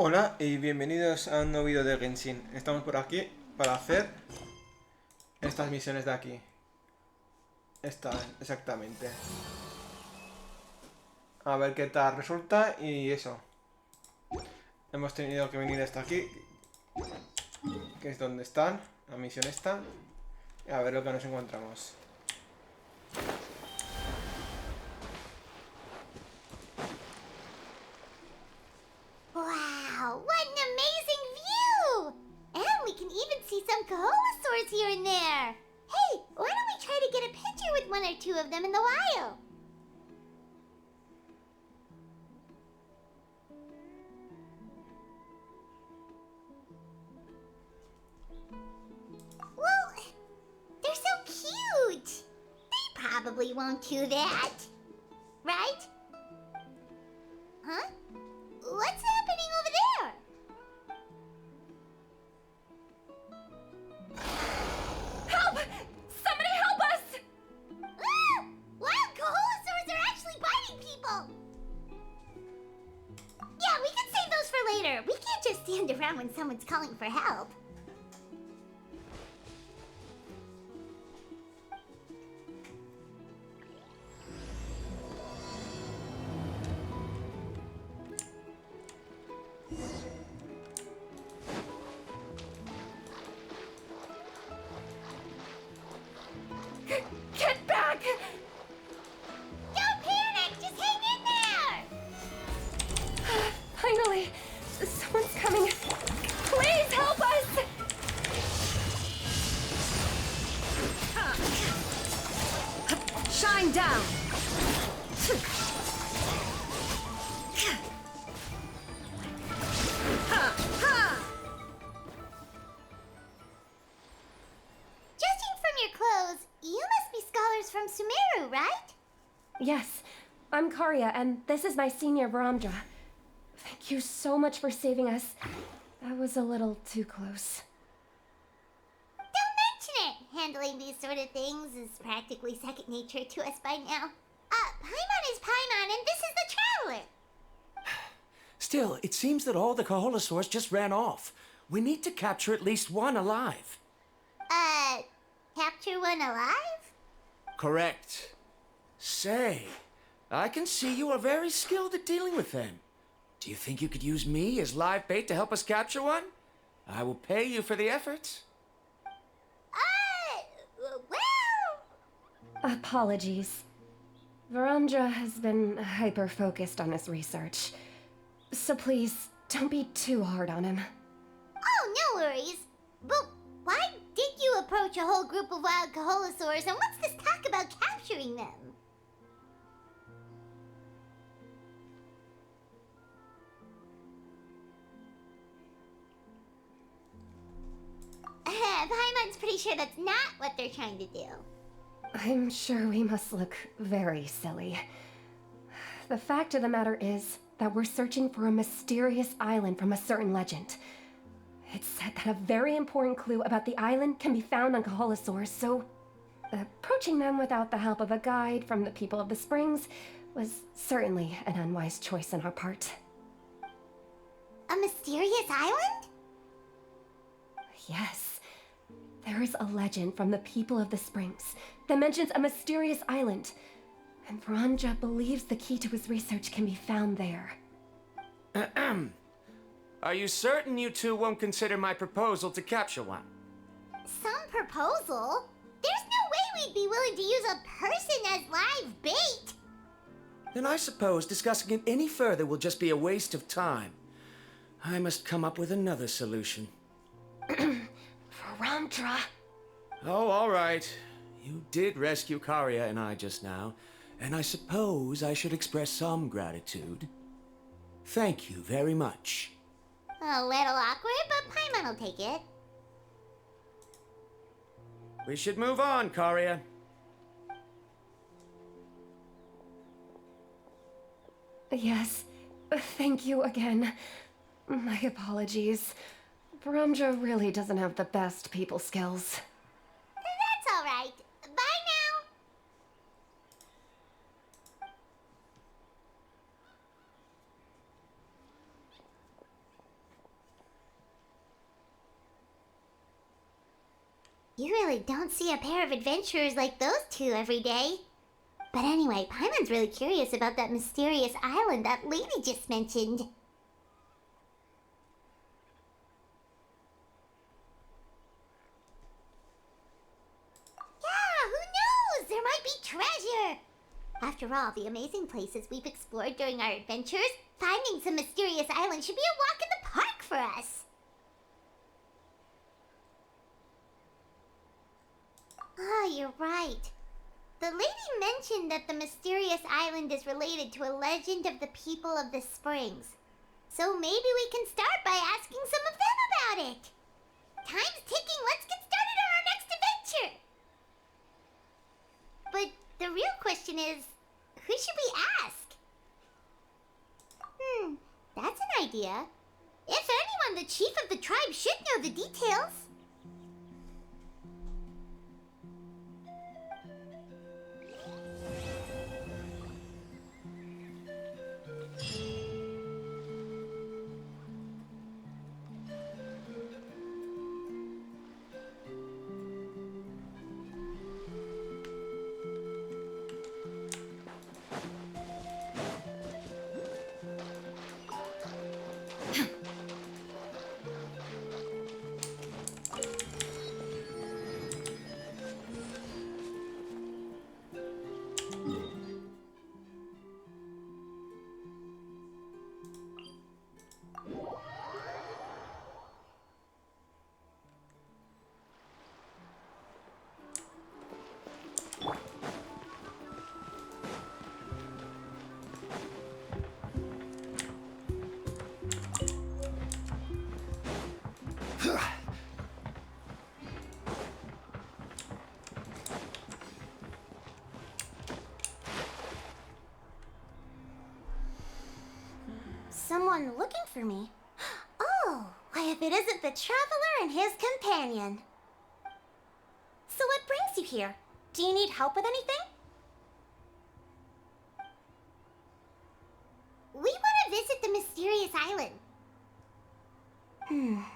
Hola y bienvenidos a un nuevo vídeo de Genshin. Estamos por aquí para hacer estas misiones de aquí. Esta, exactamente. A ver qué tal resulta y eso. Hemos tenido que venir hasta aquí, que es donde están, la misión esta. Y a ver lo que nos encontramos. Wow, what an amazing view! And we can even see some Kaholosaurs here and there. Hey, why don't we try to get a picture with one or two of them in the wild? Well, they're so cute. They probably won't do that. Right? Huh? What's happening over there? Help! Somebody help us! Ah! Wild Kaholosaurs are actually biting people! Yeah, we can save those for later. We can't just stand around when someone's calling for help. Get back! Don't panic! Just hang in there! Finally! Someone's coming. Please help us! Shine down! Judging from your clothes, you must be scholars from Sumeru, right? Yes, I'm Karya, and this is my senior Varamdra. Thank you so much for saving us. That was a little too close. Don't mention it! Handling these sort of things is practically second nature to us by now. Paimon is Paimon, and this is the Traveler! Still, it seems that all the Kaholosaurs just ran off. We need to capture at least one alive. Capture one alive? Correct. Say, I can see you are very skilled at dealing with them. Do you think you could use me as live bait to help us capture one? I will pay you for the effort. Well... Apologies. Varamdra has been hyper-focused on his research. So please, don't be too hard on him. Oh, no worries. But why did you approach a whole group of wild Kaholosaurs, and what's this talk about capturing them? Paimon's pretty sure that's not what they're trying to do. I'm sure we must look very silly. The fact of the matter is that we're searching for a mysterious island from a certain legend. It's said that a very important clue about the island can be found on Kaholosaurs, so approaching them without the help of a guide from the people of the springs was certainly an unwise choice on our part. A mysterious island? Yes. There is a legend from the people of the springs that mentions a mysterious island, and Varamdra believes the key to his research can be found there. Are you certain you two won't consider my proposal to capture one? Some proposal? There's no way we'd be willing to use a person as live bait! Then I suppose discussing it any further will just be a waste of time. I must come up with another solution. Varamdra! Oh, all right. You did rescue Karya and I just now, and I suppose I should express some gratitude. Thank you very much. A little awkward, but Paimon will take it. We should move on, Karya. Yes, thank you again. My apologies. Varamdra really doesn't have the best people skills. That's all right. Bye now. You really don't see a pair of adventurers like those two every day. But anyway, Paimon's really curious about that mysterious island that lady just mentioned. Yeah, who knows? There might be treasure! After all the amazing places we've explored during our adventures, finding some mysterious island should be a walk in the park for us. Ah, you're right. The lady mentioned that the mysterious island is related to a legend of the people of the springs. So maybe we can start by asking some of them about it. Time's ticking, let's get started on our next adventure! But the real question is, who should we ask? That's an idea. If anyone, the chief of the tribe should know the details. Someone looking for me? Oh, why if it isn't the traveler and his companion. So what brings you here? Do you need help with anything? We want to visit the mysterious island.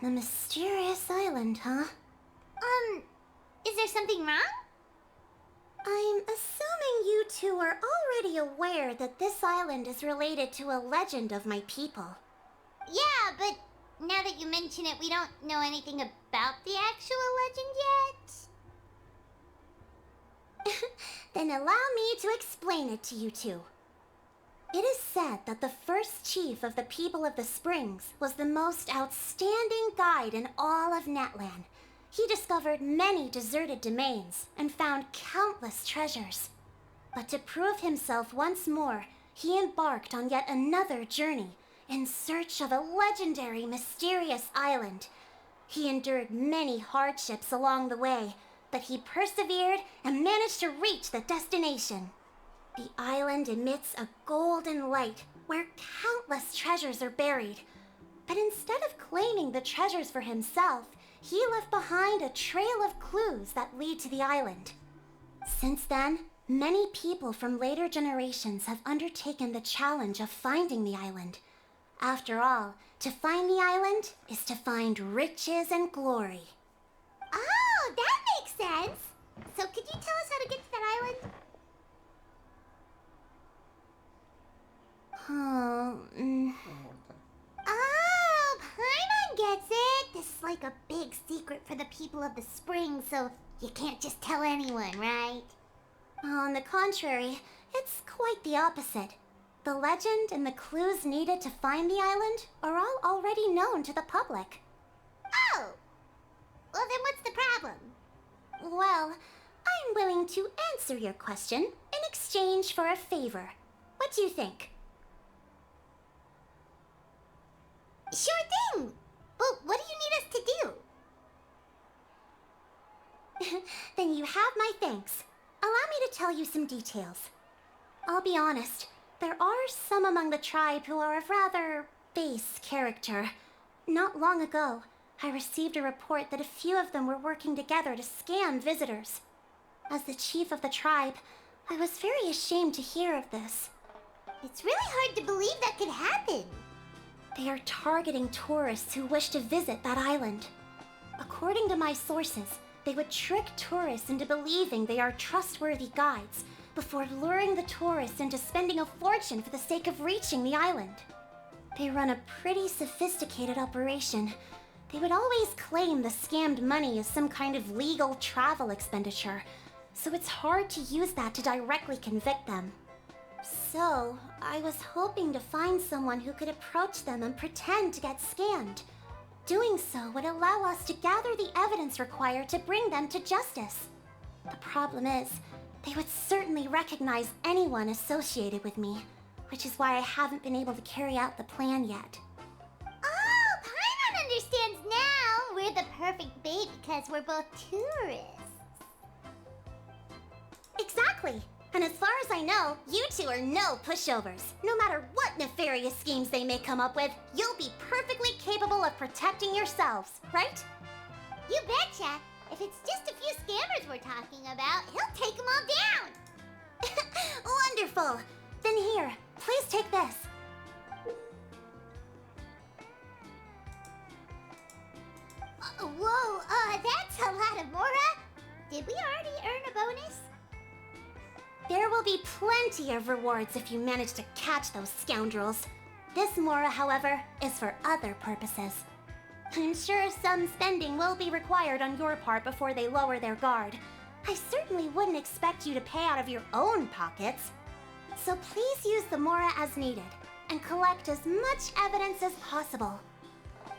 The mysterious island, huh? Is there something wrong? I'm assuming you two are already aware that this island is related to a legend of my people. Yeah, but now that you mention it, we don't know anything about the actual legend yet. Then allow me to explain it to you two. It is said that the first chief of the people of the Springs was the most outstanding guide in all of Netland. He discovered many deserted domains and found countless treasures. But to prove himself once more, he embarked on yet another journey in search of a legendary, mysterious island. He endured many hardships along the way, but he persevered and managed to reach the destination. The island emits a golden light where countless treasures are buried. But instead of claiming the treasures for himself, he left behind a trail of clues that lead to the island. Since then, many people from later generations have undertaken the challenge of finding the island. After all, to find the island is to find riches and glory. Oh, that makes sense! So could you tell us how to get to that island? Oh, Paimon gets it! This is like a big secret for the people of the spring, so you can't just tell anyone, right? On the contrary, it's quite the opposite. The legend and the clues needed to find the island are all already known to the public. Oh! Well, then what's the problem? Well, I'm willing to answer your question in exchange for a favor. What do you think? Sure thing! But what do you need us to do? Then you have my thanks. Allow me to tell you some details. I'll be honest, there are some among the tribe who are of rather base character. Not long ago, I received a report that a few of them were working together to scam visitors. As the chief of the tribe, I was very ashamed to hear of this. It's really hard to believe that could happen. They are targeting tourists who wish to visit that island. According to my sources, They would trick tourists into believing they are trustworthy guides before luring the tourists into spending a fortune for the sake of reaching the island. They run a pretty sophisticated operation. They would always claim the scammed money as some kind of legal travel expenditure, so it's hard to use that to directly convict them. So, I was hoping to find someone who could approach them and pretend to get scammed. Doing so would allow us to gather the evidence required to bring them to justice. The problem is, they would certainly recognize anyone associated with me, which is why I haven't been able to carry out the plan yet. Oh, Paimon understands now! We're the perfect bait because we're both tourists. Exactly! And as far as I know, you two are no pushovers. No matter what nefarious schemes they may come up with, you'll be perfectly capable of protecting yourselves, right? You betcha! If it's just a few scammers we're talking about, he'll take them all down! Wonderful! Then here, please take this. Whoa, that's a lot of Mora! Did we already earn a bonus? There will be plenty of rewards if you manage to catch those scoundrels. This Mora, however, is for other purposes. I'm sure some spending will be required on your part before they lower their guard. I certainly wouldn't expect you to pay out of your own pockets. So please use the Mora as needed, and collect as much evidence as possible.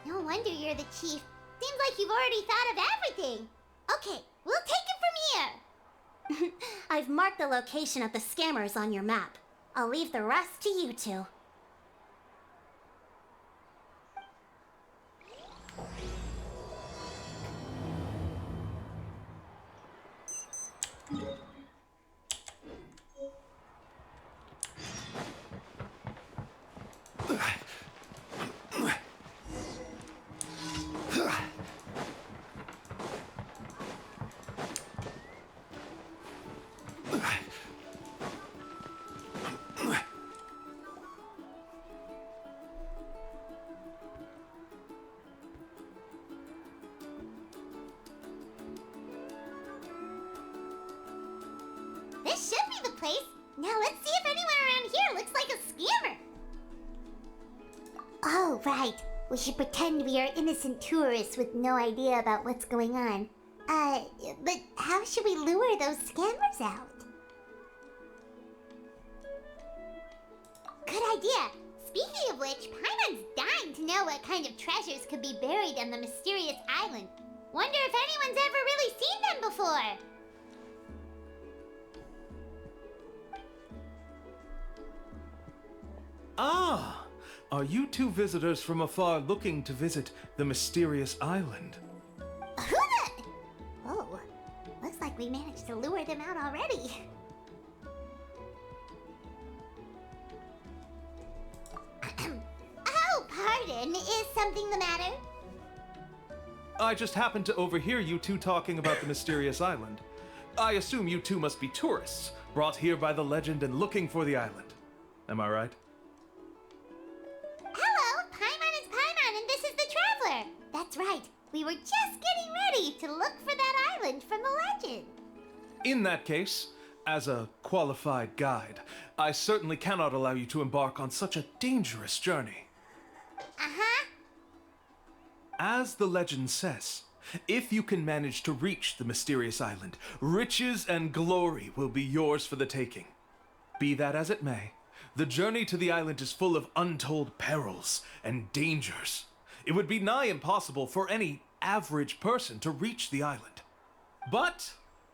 No wonder you're the chief. Seems like you've already thought of everything. Okay, we'll take it from here. I've marked the location of the scammers on your map. I'll leave the rest to you two. This should be the place. Now let's see if anyone around here looks like a scammer. Oh, right. We should pretend we are innocent tourists with no idea about what's going on. But how should we lure those scammers out? Good idea. Speaking of which, Paimon's dying to know what kind of treasures could be buried on the mysterious island. Wonder if anyone's ever really seen them before. Ah! Are you two visitors from afar looking to visit the mysterious island? Who the... Oh, looks like we managed to lure them out already. Oh, pardon. Is something the matter? I just happened to overhear you two talking about the mysterious island. I assume you two must be tourists, brought here by the legend and looking for the island. Am I right? Hello, Paimon is Paimon, and this is the Traveler. That's right. We were just getting ready to look for that island from the legend. In that case, as a qualified guide, I certainly cannot allow you to embark on such a dangerous journey. Uh-huh. As the legend says, if you can manage to reach the mysterious island, riches and glory will be yours for the taking. Be that as it may, the journey to the island is full of untold perils and dangers. It would be nigh impossible for any average person to reach the island. But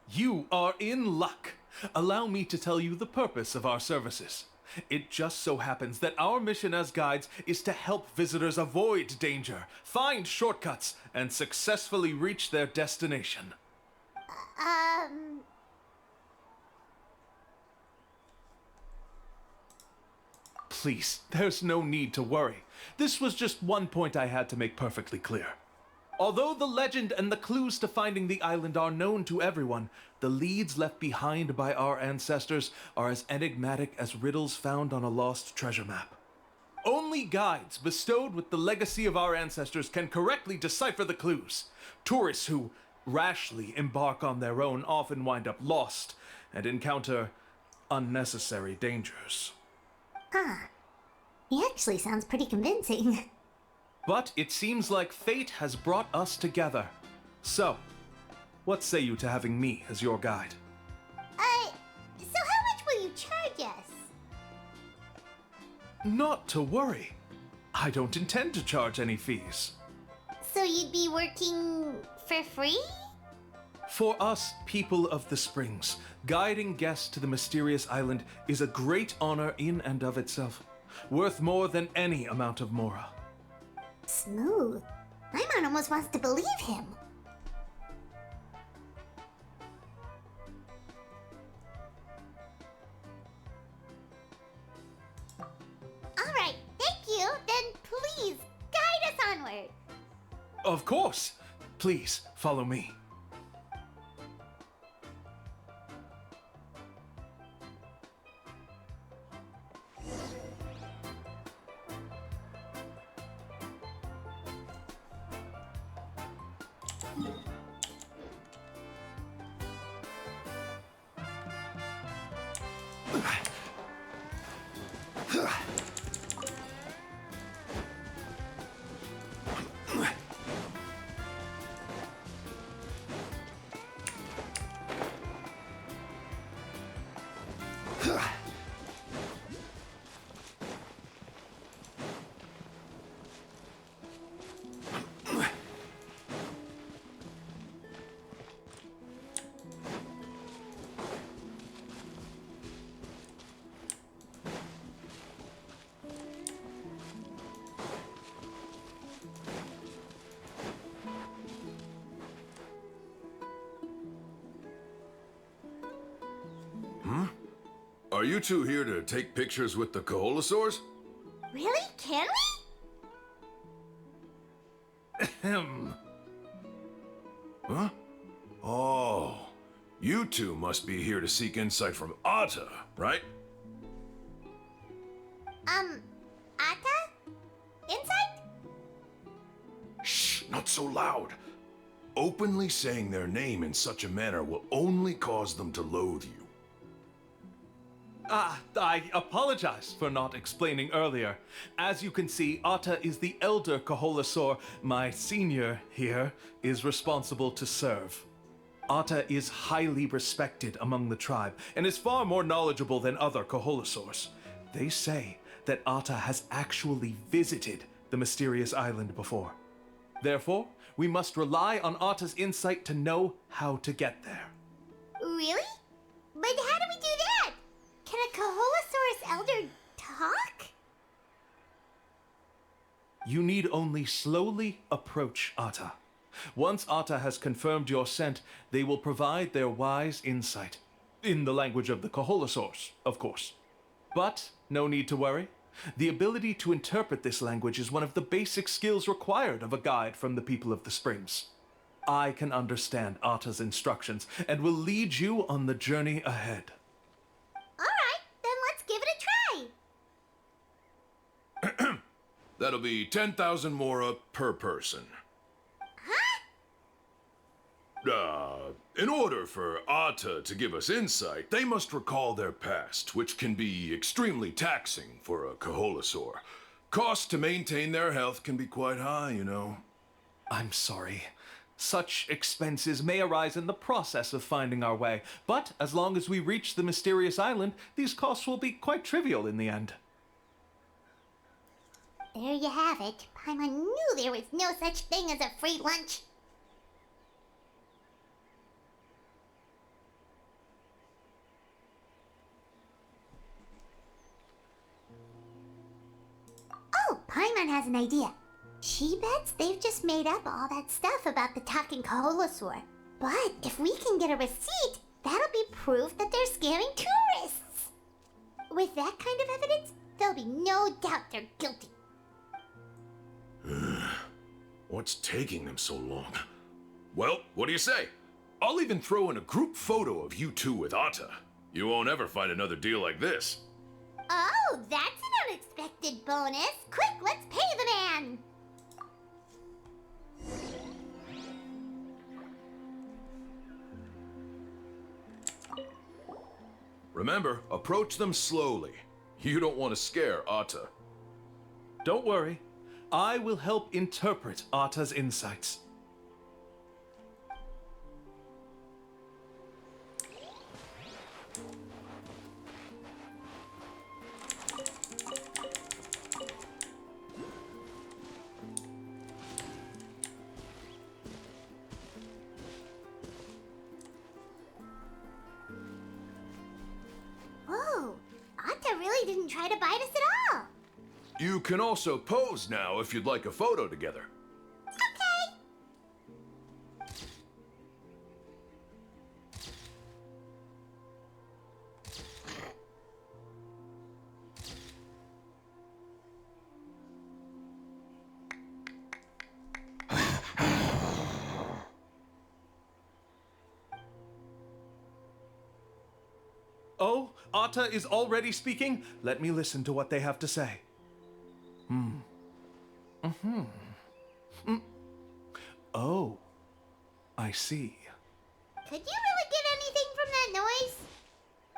you are in luck. Allow me to tell you the purpose of our services. It just so happens that our mission as guides is to help visitors avoid danger, find shortcuts, and successfully reach their destination. Please, there's no need to worry. This was just one point I had to make perfectly clear. Although the legend and the clues to finding the island are known to everyone, the leads left behind by our ancestors are as enigmatic as riddles found on a lost treasure map. Only guides bestowed with the legacy of our ancestors can correctly decipher the clues. Tourists who rashly embark on their own often wind up lost and encounter unnecessary dangers. He actually sounds pretty convincing. But it seems like fate has brought us together. So, what say you to having me as your guide? So how much will you charge us? Not to worry. I don't intend to charge any fees. So you'd be working for free? For us, people of the Springs, guiding guests to the mysterious island is a great honor in and of itself, worth more than any amount of mora. Smooth. Paimon almost wants to believe him. Alright, thank you. Then please, guide us onward. Of course! Please, follow me. Are you two here to take pictures with the Koholosaurs? Really? Can we? Ahem. Huh? Oh, you two must be here to seek insight from Atta, right? Atta? Insight? Shh, not so loud. Openly saying their name in such a manner will only cause them to loathe you. I apologize for not explaining earlier. As you can see, Atta is the elder Koholosaur. My senior here is responsible to serve. Atta is highly respected among the tribe and is far more knowledgeable than other Koholosaurs. They say that Atta has actually visited the mysterious island before. Therefore, we must rely on Atta's insight to know how to get there. Really? But how do we do that? Can a Koholosaurus elder talk? You need only slowly approach Atta. Once Atta has confirmed your scent, they will provide their wise insight. In the language of the Koholosaurs, of course. But no need to worry. The ability to interpret this language is one of the basic skills required of a guide from the people of the Springs. I can understand Atta's instructions and will lead you on the journey ahead. Alright, then let's give it a try. That'll be 10,000 mora per person. In order for Atta to give us insight, they must recall their past, which can be extremely taxing for a Koholosaur. Costs to maintain their health can be quite high, you know. I'm sorry. Such expenses may arise in the process of finding our way, but as long as we reach the mysterious island, these costs will be quite trivial in the end. There you have it. Paimon knew there was no such thing as a free lunch. Oh, Paimon has an idea. She bets they've just made up all that stuff about the talking Koholosaur. But if we can get a receipt, that'll be proof that they're scamming tourists. With that kind of evidence, there'll be no doubt they're guilty. What's taking them so long? Well, what do you say? I'll even throw in a group photo of you two with Atta. You won't ever find another deal like this. Oh, that's an unexpected bonus. Quick, let's pay the man. Remember, approach them slowly. You don't want to scare Atta. Don't worry. I will help interpret Atta's insights. Whoa, Atta really didn't try to bite us at all. You can also pose now if you'd like a photo together. Okay. Oh, Atta is already speaking? Let me listen to what they have to say. Oh, I see. Could you really get anything from that noise?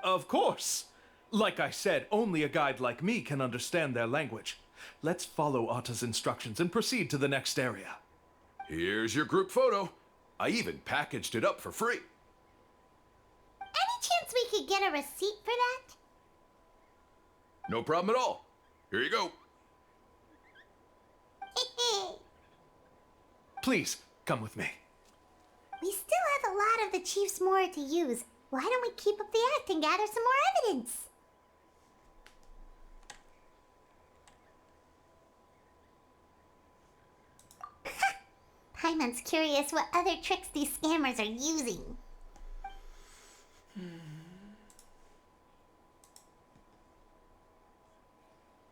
Of course! Like I said, only a guide like me can understand their language. Let's follow Atta's instructions and proceed to the next area. Here's your group photo. I even packaged it up for free. Any chance we could get a receipt for that? No problem at all. Here you go. Please, come with me. We still have a lot of the chief's mora to use. Why don't we keep up the act and gather some more evidence? Paimon's curious what other tricks these scammers are using.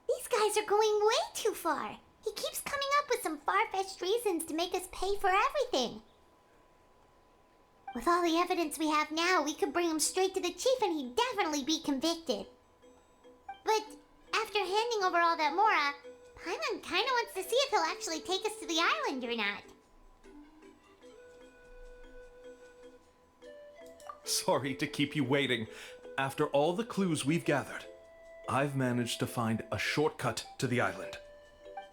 These guys are going way too far. He keeps coming up with some far-fetched reasons to make us pay for everything. With all the evidence we have now, we could bring him straight to the chief and he'd definitely be convicted. But after handing over all that mora, Paimon kinda wants to see if he'll actually take us to the island or not. Sorry to keep you waiting. After all the clues we've gathered, I've managed to find a shortcut to the island.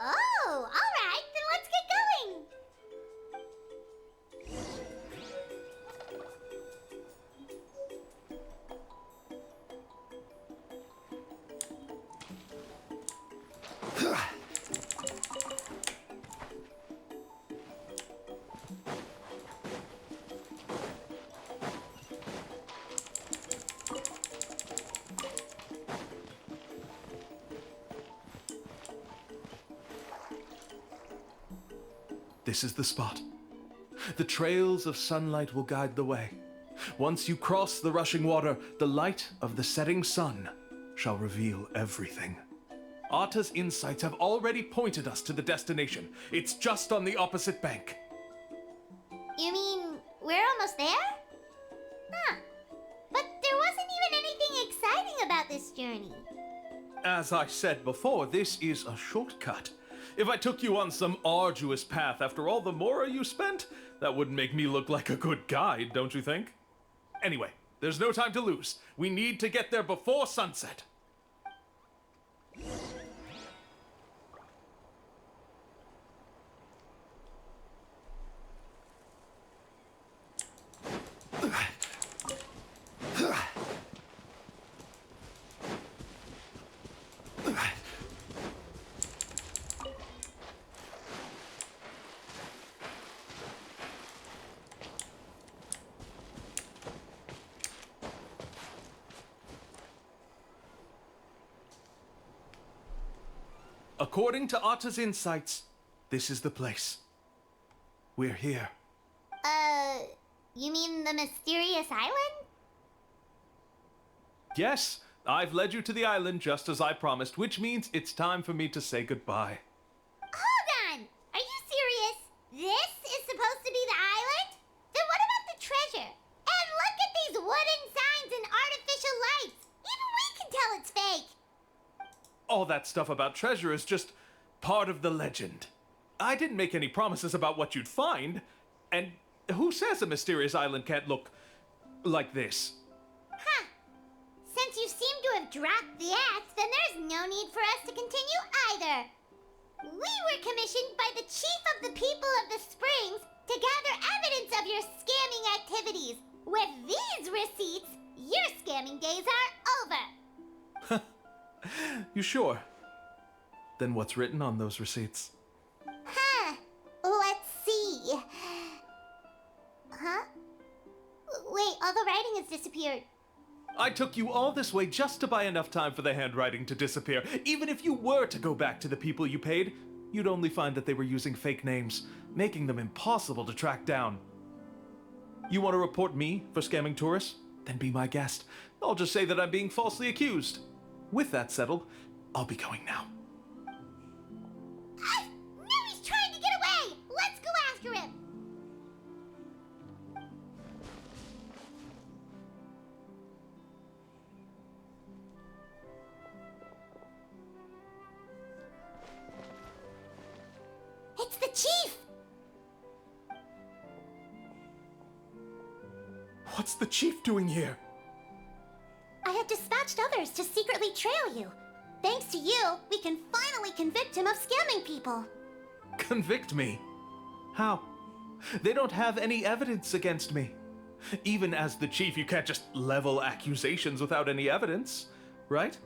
Oh, alright, then let's get going! This is the spot. The trails of sunlight will guide the way. Once you cross the rushing water, the light of the setting sun shall reveal everything. Atta's insights have already pointed us to the destination. It's just on the opposite bank. You mean, we're almost there? Huh. But there wasn't even anything exciting about this journey. As I said before, this is a shortcut. If I took you on some arduous path after all the mora you spent, that wouldn't make me look like a good guide, don't you think? Anyway, there's no time to lose. We need to get there before sunset. According to Atta's insights, this is the place. We're here. You mean the mysterious island? Yes, I've led you to the island just as I promised, which means it's time for me to say goodbye. Hold on! Are you serious? This is supposed to be the island? Then what about the treasure? And look at these wooden signs and artificial lights! Even we can tell it's fake! All that stuff about treasure is just part of the legend. I didn't make any promises about what you'd find. And who says a mysterious island can't look like this? Huh. Since have dropped the axe, then there's no need for us to continue either. We were commissioned by the chief of the people of the Springs to gather evidence of your scamming activities. With these receipts, your scamming days are over. You sure? Then what's written on those receipts? Huh. Let's see. Huh? Wait, all the writing has disappeared. I took you all this way just to buy enough time for the handwriting to disappear. Even if you were to go back to the people you paid, you'd only find that they were using fake names, making them impossible to track down. You want to report me for scamming tourists? Then be my guest. I'll just say that I'm being falsely accused. With that settled, I'll be going now. Now he's trying to get away! Let's go after him! It's the chief! What's the chief doing here? I have dispatched others to secretly trail you. Thanks to you, we can finally convict him of scamming people. Convict me? How? They don't have any evidence against me. Even as the chief, you can't just level accusations without any evidence, right?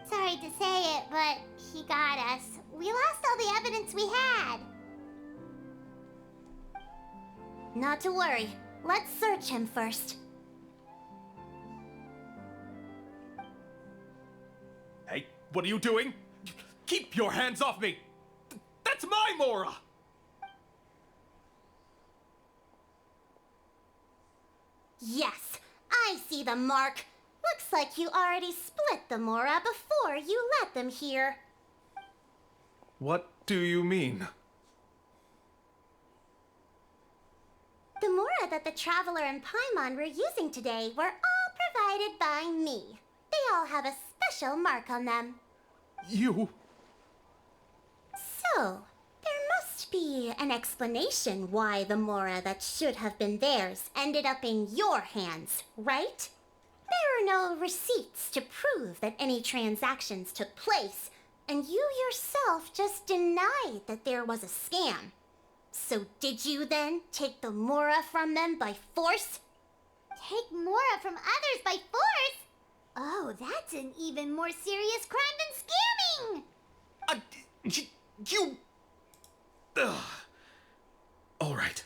Sorry to say it, but he got us. We lost all the evidence we had. Not to worry. Let's search him first. Hey, what are you doing? Keep your hands off me! That's my Mora! Yes, I see the mark. Looks like you already split the Mora before you let them here. What do you mean? The Mora that the Traveler and Paimon were using today were all provided by me. They all have a special mark on them. You... So, there must be an explanation why the Mora that should have been theirs ended up in your hands, right? There are no receipts to prove that any transactions took place, and you yourself just denied that there was a scam. So did you then take the Mora from them by force? Take Mora from others by force? Oh, that's an even more serious crime than scamming! You... Ugh. All right.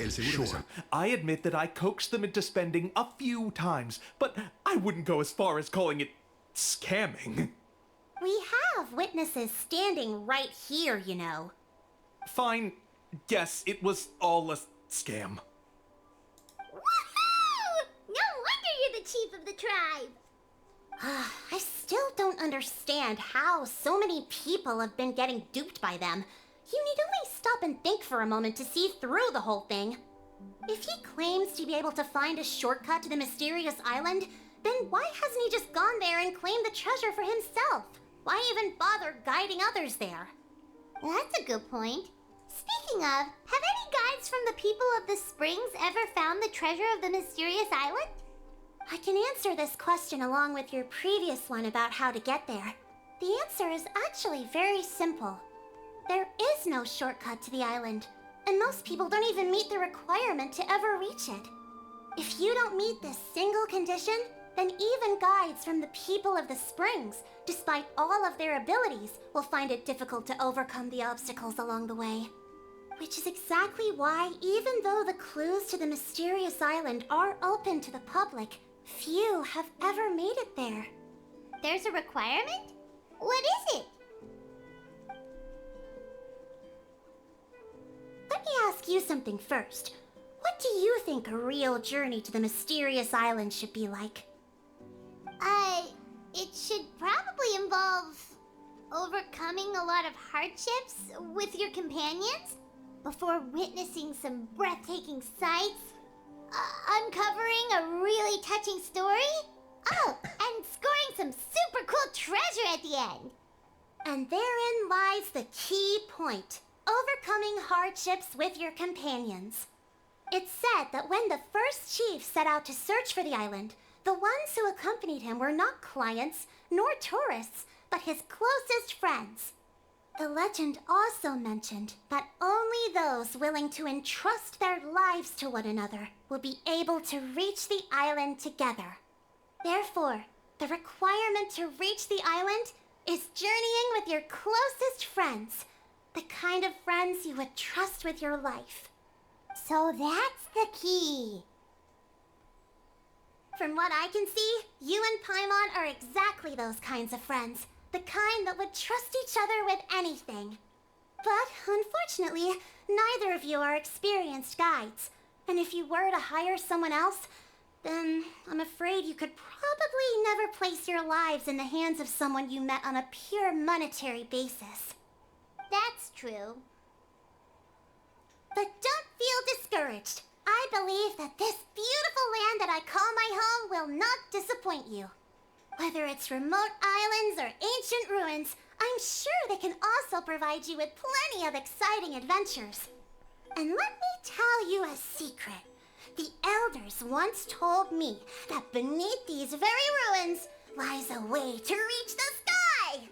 Sure, I admit that I coaxed them into spending a few times, but I wouldn't go as far as calling it scamming. We have witnesses standing right here, you know. Fine. Yes, it was all a scam. Woohoo! No wonder you're the chief of the tribe! I still don't understand how so many people have been getting duped by them. You need only stop and think for a moment to see through the whole thing. If he claims to be able to find a shortcut to the mysterious island, then why hasn't he just gone there and claimed the treasure for himself? Why even bother guiding others there? That's a good point. Speaking of, have any guides from the people of the Springs ever found the treasure of the mysterious island? I can answer this question along with your previous one about how to get there. The answer is actually very simple. There is no shortcut to the island, and most people don't even meet the requirement to ever reach it. If you don't meet this single condition, then even guides from the people of the Springs, despite all of their abilities, will find it difficult to overcome the obstacles along the way. Which is exactly why, even though the clues to the mysterious island are open to the public, few have ever made it there. There's a requirement? What is it? Let me ask you something first. What do you think a real journey to the mysterious island should be like? It should probably involve overcoming a lot of hardships with your companions before witnessing some breathtaking sights, uncovering a really touching story, oh, and scoring some super cool treasure at the end. And therein lies the key point. Overcoming hardships with your companions. It's said that when the first chief set out to search for the island, the ones who accompanied him were not clients nor tourists, but his closest friends. The legend also mentioned that only those willing to entrust their lives to one another would be able to reach the island together. Therefore, the requirement to reach the island is journeying with your closest friends, the kind of friends you would trust with your life. So that's the key. From what I can see, you and Paimon are exactly those kinds of friends. The kind that would trust each other with anything. But, unfortunately, neither of you are experienced guides. And if you were to hire someone else, then I'm afraid you could probably never place your lives in the hands of someone you met on a pure monetary basis. That's true. But don't feel discouraged. I believe that this beautiful land that I call my home will not disappoint you. Whether it's remote islands or ancient ruins, I'm sure they can also provide you with plenty of exciting adventures. And let me tell you a secret. The elders once told me that beneath these very ruins lies a way to reach the sky.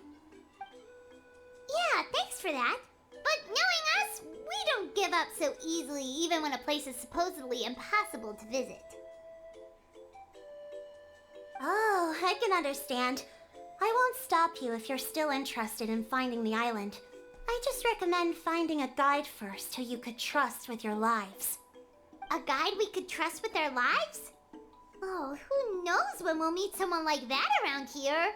Yeah, thanks for that. But knowing us, we don't give up so easily even when a place is supposedly impossible to visit. Oh, I can understand. I won't stop you if you're still interested in finding the island. I just recommend finding a guide first who you could trust with your lives. A guide we could trust with our lives? Oh, who knows when we'll meet someone like that around here?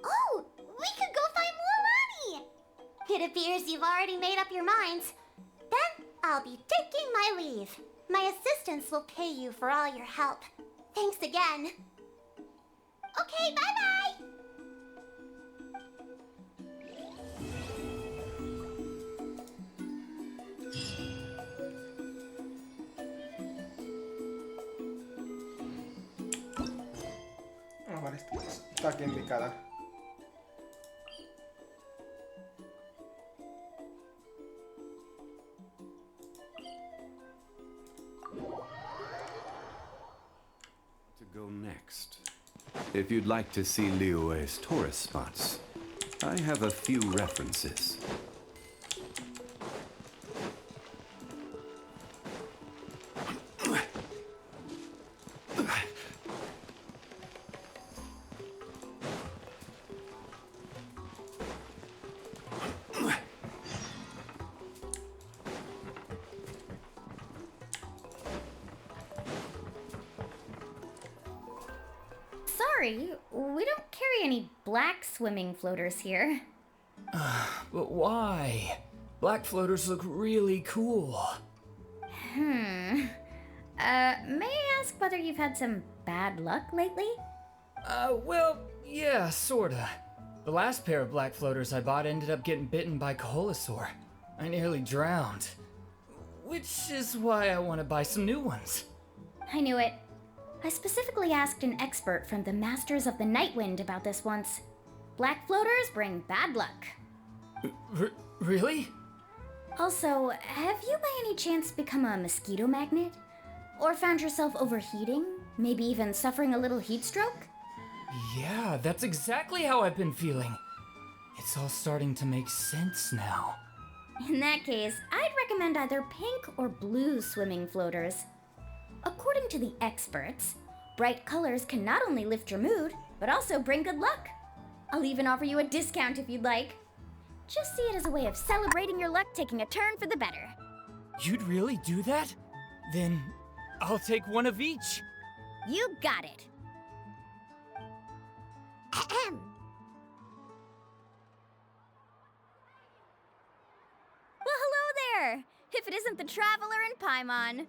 Oh, we could go find more money! It appears you've already made up your minds. Then I'll be taking my leave. My assistants will pay you for all your help. Thanks again. Okay, bye-bye! Ah, vale, está aquí indicada. To go next. If you'd like to see Liyue's tourist spots, I have a few references. Sorry, we don't carry any black swimming floaters here. But why? Black floaters look really cool. May I ask whether you've had some bad luck lately? Well, yeah, sorta. The last pair of black floaters I bought ended up getting bitten by Kaholasaur. I nearly drowned. Which is why I want to buy some new ones. I knew it. I specifically asked an expert from the Masters of the Night Wind about this once. Black floaters bring bad luck. Really? Also, have you by any chance become a mosquito magnet? Or found yourself overheating? Maybe even suffering a little heat stroke? Yeah, that's exactly how I've been feeling. It's all starting to make sense now. In that case, I'd recommend either pink or blue swimming floaters. According to the experts, bright colors can not only lift your mood, but also bring good luck. I'll even offer you a discount if you'd like. Just see it as a way of celebrating your luck taking a turn for the better. You'd really do that? Then I'll take one of each. You got it. Ahem. Well, hello there! If it isn't the Traveler in Paimon.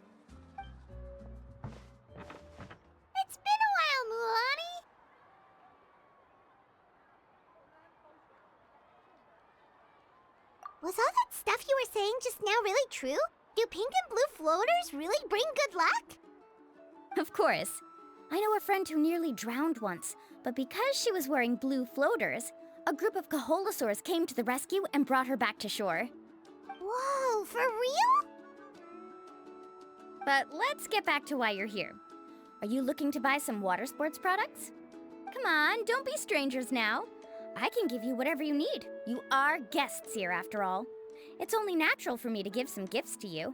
It's been a while, Mulan. Was all that stuff you were saying just now really true? Do pink and blue floaters really bring good luck? Of course. I know a friend who nearly drowned once, but because she was wearing blue floaters, a group of Kaholasaurs came to the rescue and brought her back to shore. Whoa, for real? But let's get back to why you're here. Are you looking to buy some water sports products? Come on, don't be strangers now. I can give you whatever you need. You are guests here, after all. It's only natural for me to give some gifts to you.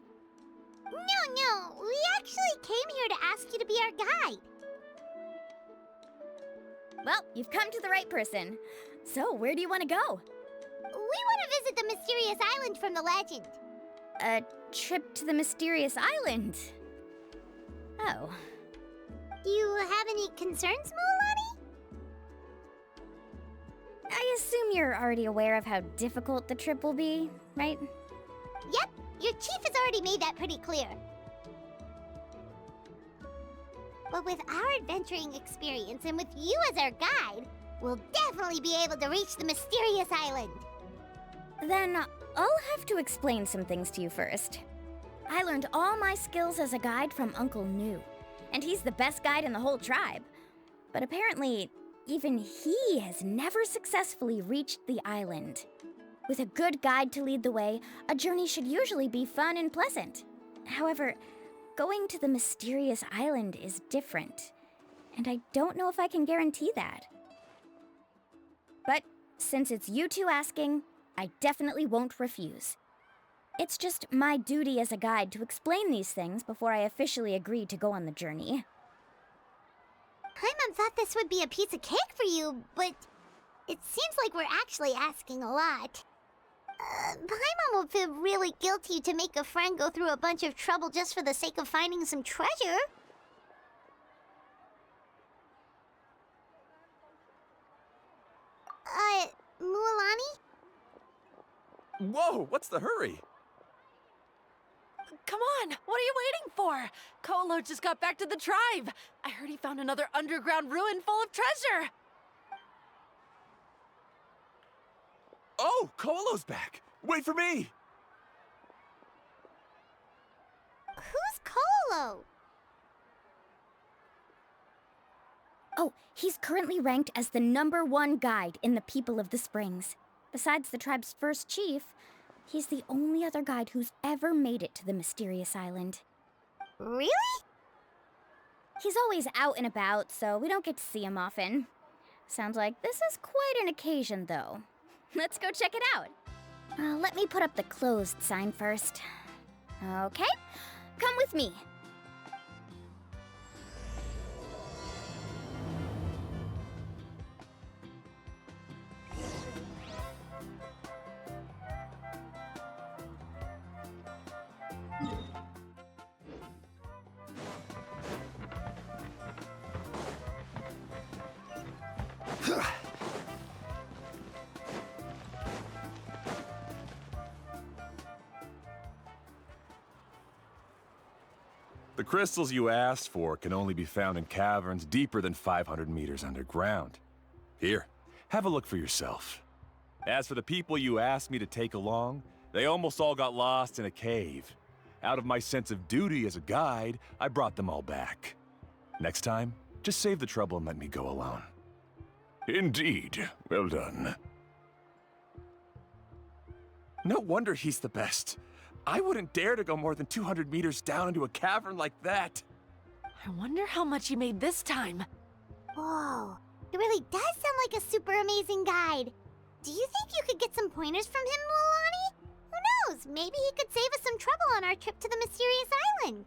No, we actually came here to ask you to be our guide. Well, you've come to the right person. So, where do you want to go? We want to visit the mysterious island from the legend. A trip to the mysterious island? Oh. Do you have any concerns, Mulani? I assume you're already aware of how difficult the trip will be, right? Yep, your chief has already made that pretty clear. But with our adventuring experience and with you as our guide, we'll definitely be able to reach the mysterious island. Then I'll have to explain some things to you first. I learned all my skills as a guide from Uncle Nu, and he's the best guide in the whole tribe. But apparently, even he has never successfully reached the island. With a good guide to lead the way, a journey should usually be fun and pleasant. However, going to the mysterious island is different, and I don't know if I can guarantee that. But since it's you two asking, I definitely won't refuse. It's just my duty as a guide to explain these things before I officially agree to go on the journey. Paimon thought this would be a piece of cake for you, but it seems like we're actually asking a lot. Paimon will feel really guilty to make a friend go through a bunch of trouble just for the sake of finding some treasure. Mualani? Whoa, what's the hurry? Come on, what are you waiting for? Kolo just got back to the tribe. I heard he found another underground ruin full of treasure. Oh, Kolo's back. Wait for me. Who's Kolo? Oh, he's currently ranked as the #1 guide in the People of the Springs. Besides the tribe's first chief, he's the only other guide who's ever made it to the mysterious island. Really? He's always out and about, so we don't get to see him often. Sounds like this is quite an occasion, though. Let's go check it out. Let me put up the closed sign first. Okay, come with me. The crystals you asked for can only be found in caverns deeper than 500 meters underground. Here, have a look for yourself. As for the people you asked me to take along, they almost all got lost in a cave. Out of my sense of duty as a guide, I brought them all back. Next time, just save the trouble and let me go alone. Indeed. Well done. No wonder he's the best. I wouldn't dare to go more than 200 meters down into a cavern like that. I wonder how much he made this time. Whoa, it really does sound like a super amazing guide. Do you think you could get some pointers from him, Mualani? Who knows, maybe he could save us some trouble on our trip to the mysterious island.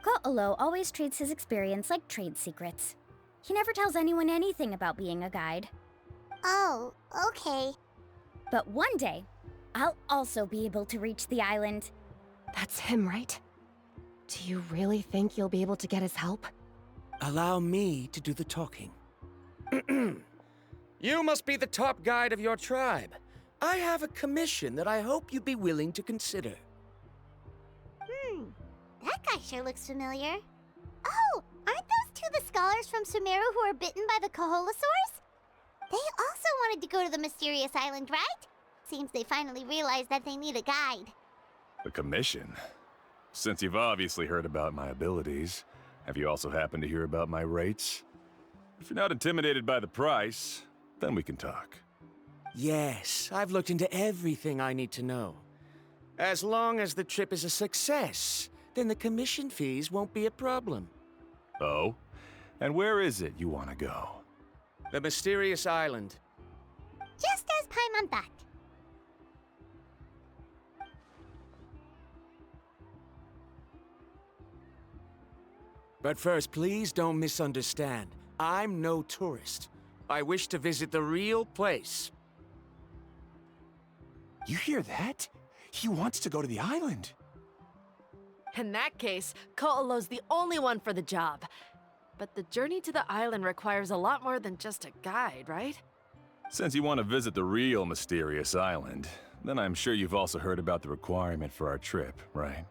Ko'olo always treats his experience like trade secrets. He never tells anyone anything about being a guide. Oh, okay. But one day, I'll also be able to reach the island. That's him, right? Do you really think you'll be able to get his help? Allow me to do the talking. You must be the top guide of your tribe. I have a commission that I hope you'd be willing to consider. That guy sure looks familiar. Oh, aren't those two the scholars from Sumeru who were bitten by the Kaholosaurs? They also wanted to go to the mysterious island, right? Seems they finally realized that they need a guide. The commission? Since you've obviously heard about my abilities, have you also happened to hear about my rates? If you're not intimidated by the price, then we can talk. Yes, I've looked into everything I need to know. As long as the trip is a success, then the commission fees won't be a problem. Oh? And where is it you want to go? The mysterious island. Just as Paimon thought. But first, please don't misunderstand. I'm no tourist. I wish to visit the real place. You hear that? He wants to go to the island. In that case, Ko'olo's the only one for the job. But the journey to the island requires a lot more than just a guide, right? Since you want to visit the real mysterious island, then I'm sure you've also heard about the requirement for our trip, right?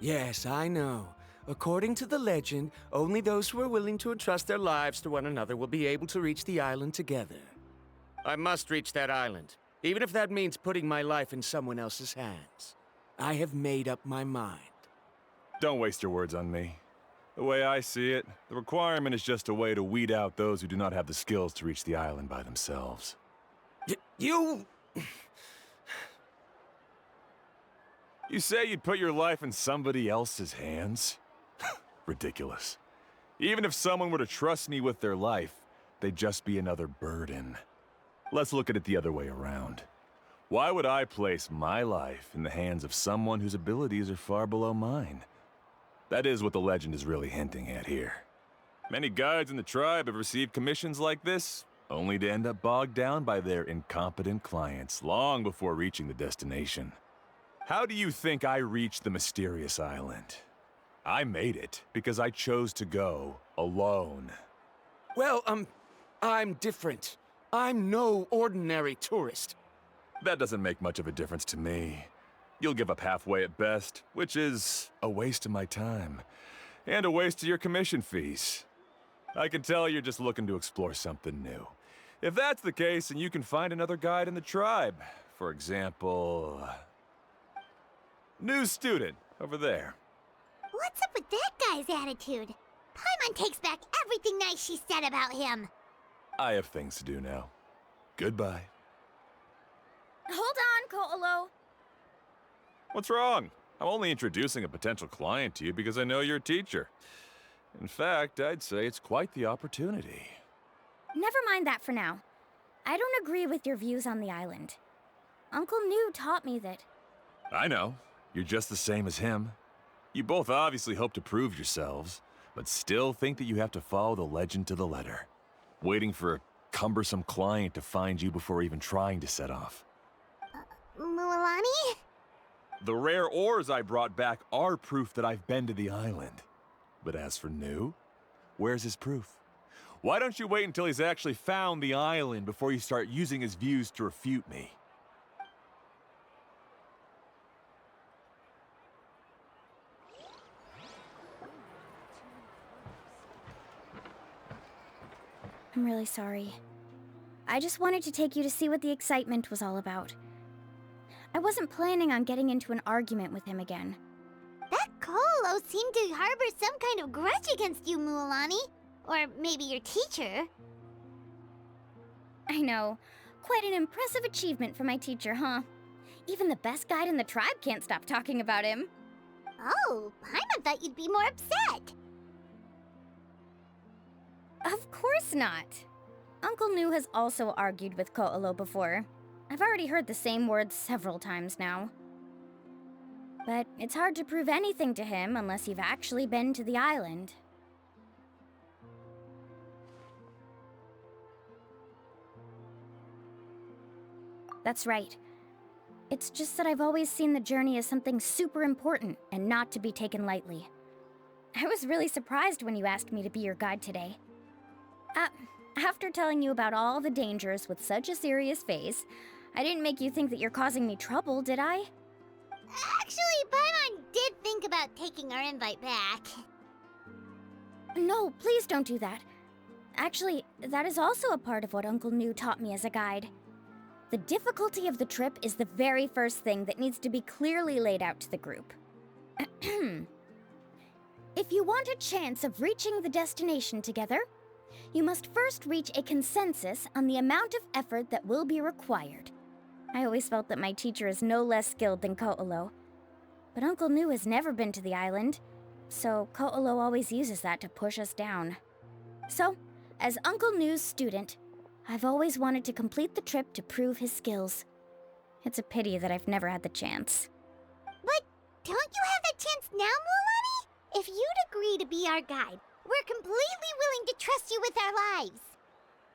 Yes, I know. According to the legend, only those who are willing to entrust their lives to one another will be able to reach the island together. I must reach that island, even if that means putting my life in someone else's hands. I have made up my mind. Don't waste your words on me. The way I see it, the requirement is just a way to weed out those who do not have the skills to reach the island by themselves. You... You say you'd put your life in somebody else's hands? Ridiculous. Even if someone were to trust me with their life, they'd just be another burden. Let's look at it the other way around. Why would I place my life in the hands of someone whose abilities are far below mine? That is what the legend is really hinting at here. Many guides in the tribe have received commissions like this, only to end up bogged down by their incompetent clients long before reaching the destination. How do you think I reached the mysterious island? I made it because I chose to go alone. Well, I'm different. I'm no ordinary tourist. That doesn't make much of a difference to me. You'll give up halfway at best, which is a waste of my time. And a waste of your commission fees. I can tell you're just looking to explore something new. If that's the case, then you can find another guide in the tribe. For example... new student, over there. What's up with that guy's attitude? Paimon takes back everything nice she said about him. I have things to do now. Goodbye. Hold on, Ko'olo. What's wrong? I'm only introducing a potential client to you because I know you're a teacher. In fact, I'd say it's quite the opportunity. Never mind that for now. I don't agree with your views on the island. Uncle New taught me that... I know. You're just the same as him. You both obviously hope to prove yourselves, but still think that you have to follow the legend to the letter, waiting for a cumbersome client to find you before even trying to set off. Mualani? The rare ores I brought back are proof that I've been to the island. But as for New, where's his proof? Why don't you wait until he's actually found the island before you start using his views to refute me? I'm really sorry. I just wanted to take you to see what the excitement was all about. I wasn't planning on getting into an argument with him again. That Ko'olo seemed to harbor some kind of grudge against you, Mualani. Or maybe your teacher. I know. Quite an impressive achievement for my teacher, huh? Even the best guide in the tribe can't stop talking about him. Oh, Paimon thought you'd be more upset. Of course not. Uncle New has also argued with Ko'olo before. I've already heard the same words several times now. But it's hard to prove anything to him unless you've actually been to the island. That's right. It's just that I've always seen the journey as something super important and not to be taken lightly. I was really surprised when you asked me to be your guide today. After telling you about all the dangers with such a serious face, I didn't make you think that you're causing me trouble, did I? Actually, Paimon did think about taking our invite back. No, please don't do that. Actually, that is also a part of what Uncle New taught me as a guide. The difficulty of the trip is the very first thing that needs to be clearly laid out to the group. If you want a chance of reaching the destination together, you must first reach a consensus on the amount of effort that will be required. I always felt that my teacher is no less skilled than Ko'olo. But Uncle Nu has never been to the island, so Ko'olo always uses that to push us down. So, as Uncle Nu's student, I've always wanted to complete the trip to prove his skills. It's a pity that I've never had the chance. But don't you have that chance now, Mualani? If you'd agree to be our guide, we're completely willing to trust you with our lives.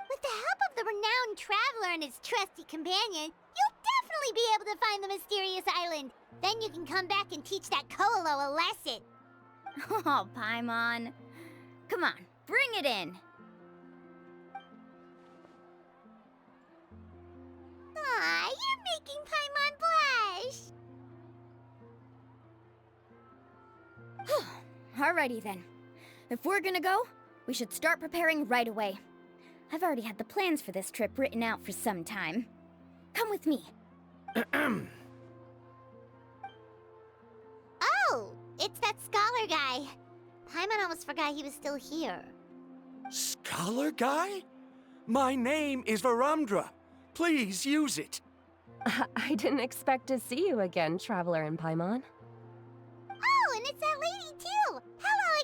With the help of the renowned traveler and his trusty companion, you'll definitely be able to find the mysterious island. Then you can come back and teach that Ko'olo a lesson. Oh, Paimon. Come on, bring it in. Aw, you're making Paimon blush. Alrighty then. If we're gonna go, we should start preparing right away. I've already had the plans for this trip written out for some time. Come with me. Oh, it's that scholar guy. Paimon almost forgot he was still here. Scholar guy? My name is Varamdra. Please use it. I didn't expect to see you again, Traveler and Paimon. Oh, and it's that lady too. Hello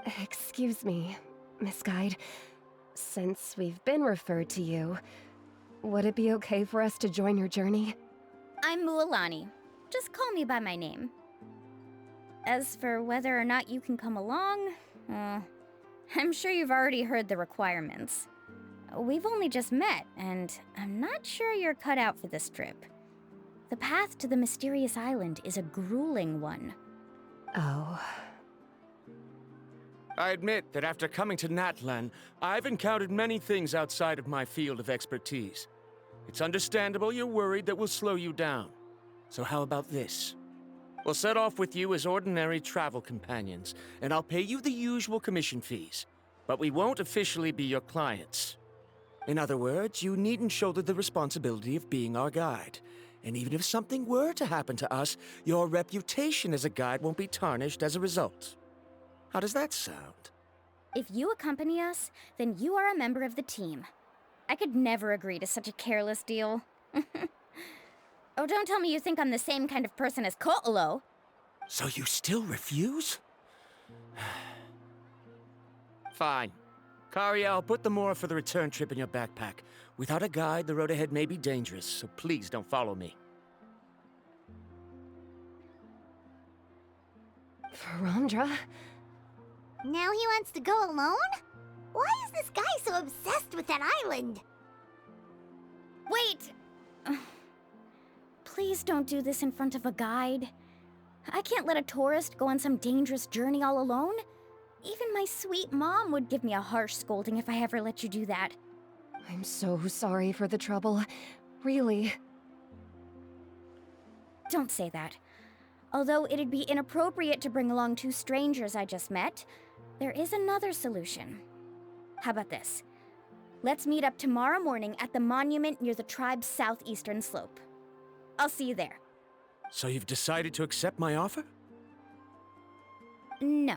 again. Excuse me, Miss Guide. Since we've been referred to you, would it be okay for us to join your journey? I'm Mualani. Just call me by my name. As for whether or not you can come along, I'm sure you've already heard the requirements. We've only just met, and I'm not sure you're cut out for this trip. The path to the mysterious island is a grueling one. Oh. I admit that after coming to Natlan, I've encountered many things outside of my field of expertise. It's understandable you're worried that we'll slow you down. So how about this? We'll set off with you as ordinary travel companions, and I'll pay you the usual commission fees. But we won't officially be your clients. In other words, you needn't shoulder the responsibility of being our guide. And even if something were to happen to us, your reputation as a guide won't be tarnished as a result. How does that sound? If you accompany us, then you are a member of the team. I could never agree to such a careless deal. Oh, don't tell me you think I'm the same kind of person as Ko'olo. So you still refuse? Fine. Kariel, put the more for the return trip in your backpack. Without a guide, the road ahead may be dangerous, so please don't follow me. Varamdra? Now he wants to go alone? Why is this guy so obsessed with that island? Wait! Please don't do this in front of a guide. I can't let a tourist go on some dangerous journey all alone. Even my sweet mom would give me a harsh scolding if I ever let you do that. I'm so sorry for the trouble. Really. Don't say that. Although it'd be inappropriate to bring along two strangers I just met, there is another solution. How about this? Let's meet up tomorrow morning at the monument near the tribe's southeastern slope. I'll see you there. So you've decided to accept my offer? No.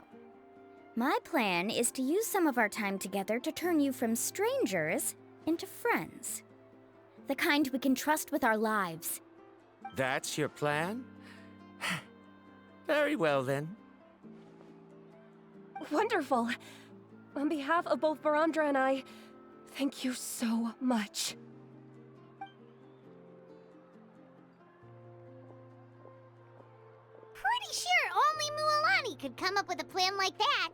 My plan is to use some of our time together to turn you from strangers into friends. The kind we can trust with our lives. That's your plan? Very well, then. Wonderful. On behalf of both Varamdra and I, thank you so much. Pretty sure only Mualani could come up with a plan like that.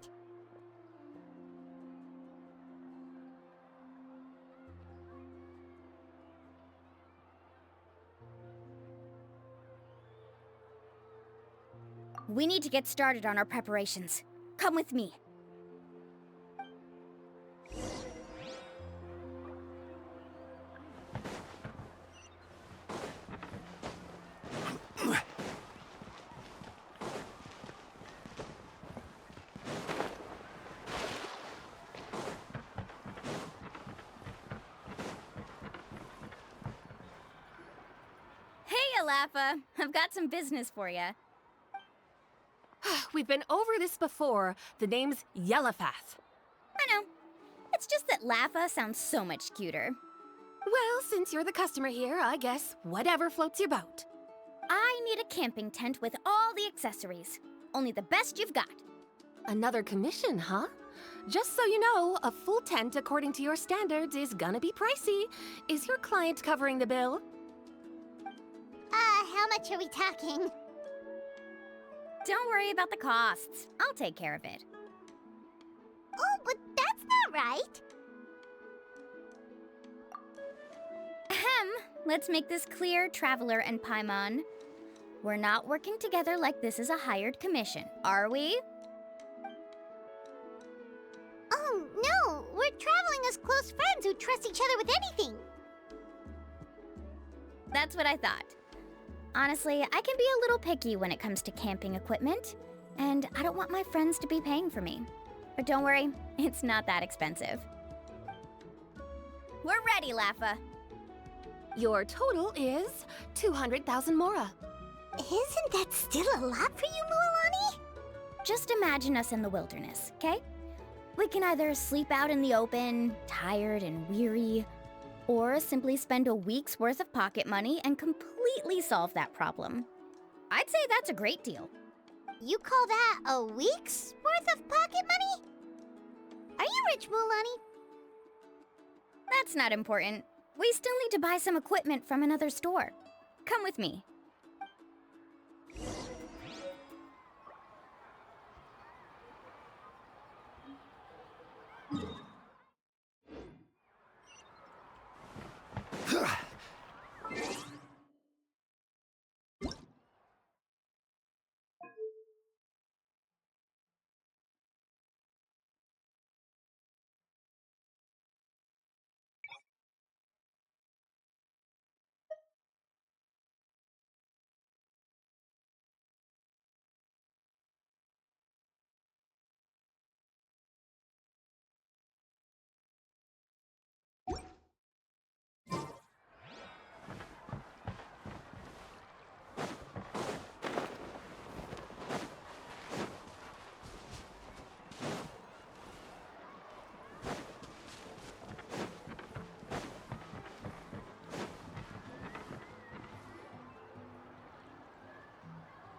We need to get started on our preparations. Come with me. Hey, Alafa. I've got some business for you. We've been over this before. The name's Yellowfath. I know. It's just that Lafa sounds so much cuter. Well, since you're the customer here, I guess whatever floats your boat. need a camping tent with all the accessories. Only the best you've got. Another commission, huh? Just so you know, a full tent according to your standards is gonna be pricey. Is your client covering the bill? How much are we talking? Don't worry about the costs. I'll take care of it. Oh, but that's not right. Ahem. Let's make this clear, Traveler and Paimon. We're not working together like this is a hired commission, are we? Oh, no! We're traveling as close friends who trust each other with anything. That's what I thought. Honestly, I can be a little picky when it comes to camping equipment, and I don't want my friends to be paying for me. But don't worry, it's not that expensive. We're ready, Laffa. Your total is 200,000 mora. Isn't that still a lot for you, Mualani? Just imagine us in the wilderness, okay? We can either sleep out in the open, tired and weary, or simply spend a week's worth of pocket money and completely solve that problem. I'd say that's a great deal. You call that a week's worth of pocket money? Are you rich, Mualani? That's not important. We still need to buy some equipment from another store. Come with me.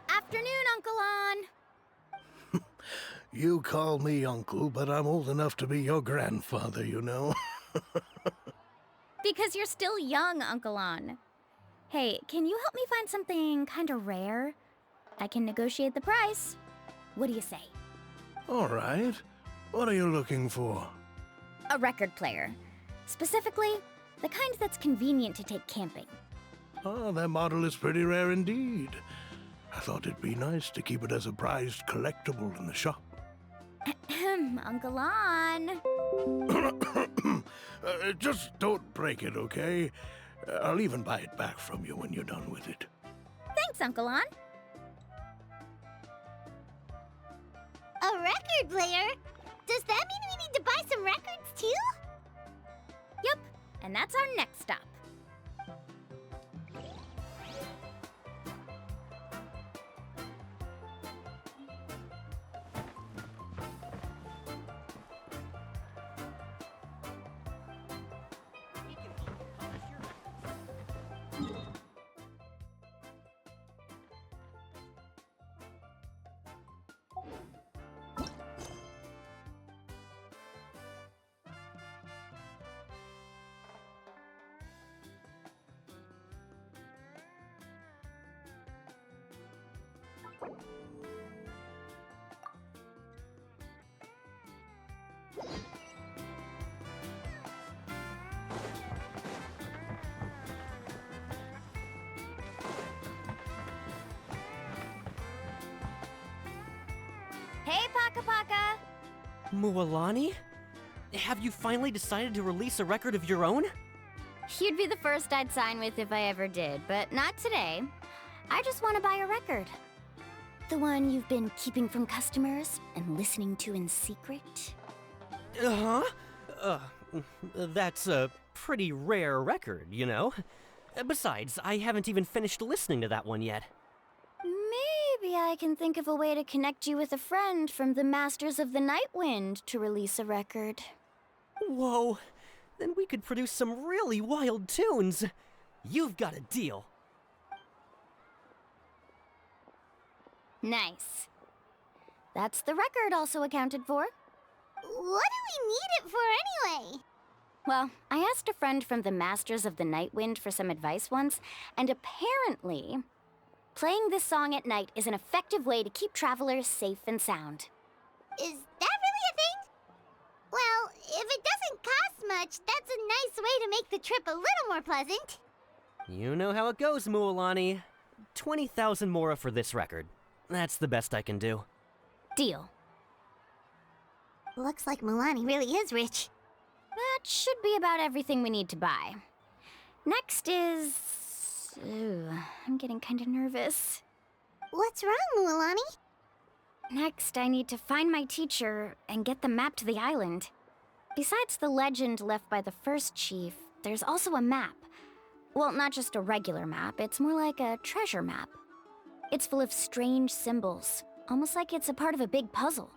Afternoon, Uncle On. You call me uncle, but I'm old enough to be your grandfather, you know. Because you're still young, Uncle On. Hey, can you help me find something kind of rare? I can negotiate the price. What do you say? All right. What are you looking for? A record player. Specifically, the kind that's convenient to take camping. Oh, that model is pretty rare indeed. I thought it'd be nice to keep it as a prized collectible in the shop. Uncle On. Just don't break it, okay? I'll even buy it back from you when you're done with it. Thanks, Uncle On. A record player? Does that mean we need to buy some records too? Yep, and that's our next stop. Hey, Paka Paka! Mualani? Have you finally decided to release a record of your own? You'd be the first I'd sign with if I ever did, but not today. I just want to buy a record. The one you've been keeping from customers and listening to in secret. Uh-huh. That's a pretty rare record, you know? Besides, I haven't even finished listening to that one yet. Maybe I can think of a way to connect you with a friend from the Masters of the Night Wind to release a record. Whoa, then we could produce some really wild tunes. You've got a deal. Nice. That's the record also accounted for. What do we need it for anyway? Well, I asked a friend from the Masters of the Night Wind for some advice once, and apparently, playing this song at night is an effective way to keep travelers safe and sound. Is that really a thing? Well, if it doesn't cost much, that's a nice way to make the trip a little more pleasant. You know how it goes, Mualani. 20,000 mora for this record. That's the best I can do. Deal. Looks like Milani really is rich. That should be about everything we need to buy. Next is... Ooh, I'm getting kind of nervous. What's wrong, Mualani? Next, I need to find my teacher and get the map to the island. Besides the legend left by the first chief, there's also a map. Well, not just a regular map, it's more like a treasure map. It's full of strange symbols, almost like it's a part of a big puzzle.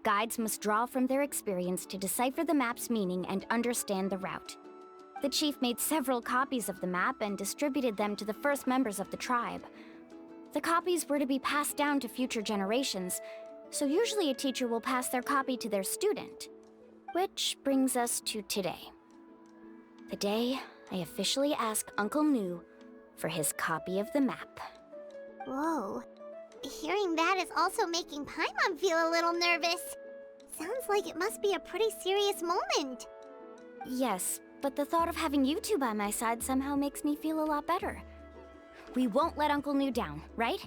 Guides must draw from their experience to decipher the map's meaning and understand the route. The chief made several copies of the map and distributed them to the first members of the tribe. The copies were to be passed down to future generations, so usually a teacher will pass their copy to their student. Which brings us to today. The day I officially ask Uncle Nu for his copy of the map. Whoa. Hearing that is also making Paimon feel a little nervous. Sounds like it must be a pretty serious moment. Yes, but the thought of having you two by my side somehow makes me feel a lot better. We won't let Uncle Nu down, right?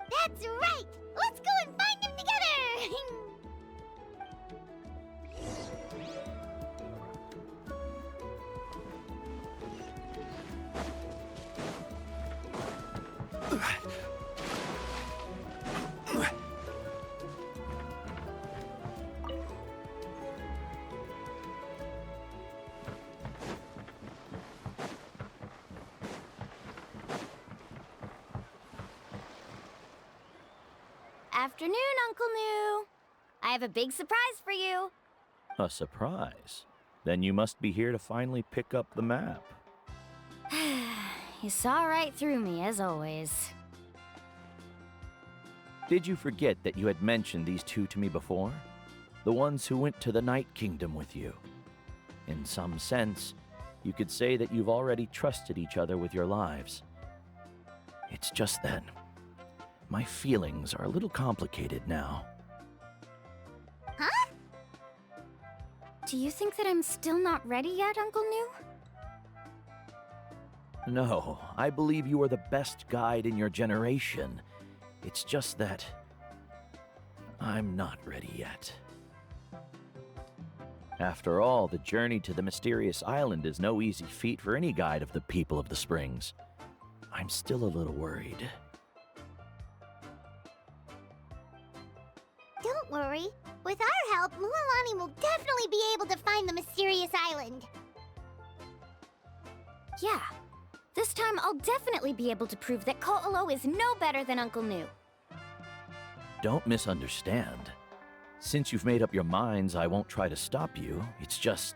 That's right! Let's go and find them together! Afternoon, Uncle Nu. I have a big surprise for you. A surprise? Then you must be here to finally pick up the map. You saw right through me, as always. Did you forget that you had mentioned these two to me before? The ones who went to the Night Kingdom with you. In some sense, you could say that you've already trusted each other with your lives. It's just then. My feelings are a little complicated now. Huh? Do you think that I'm still not ready yet, Uncle Nu? No, I believe you are the best guide in your generation. It's just that I'm not ready yet. After all, the journey to the mysterious island is no easy feat for any guide of the people of the Springs. I'm still a little worried. Don't worry. With our help, Mualani will definitely be able to find the mysterious island. Yeah. This time I'll definitely be able to prove that Ko'olo is no better than Uncle Nu. Don't misunderstand. Since you've made up your minds, I won't try to stop you. It's just...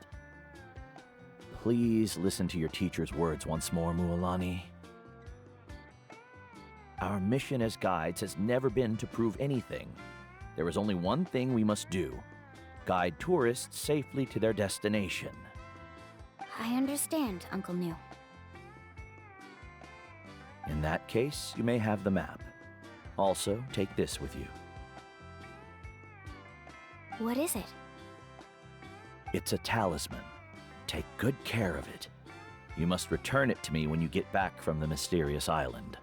Please listen to your teacher's words once more, Mualani. Our mission as guides has never been to prove anything. There is only one thing we must do. Guide tourists safely to their destination. I understand, Uncle Nu. In that case, you may have the map. Also, take this with you. What is it? It's a talisman. Take good care of it. You must return it to me when you get back from the mysterious island.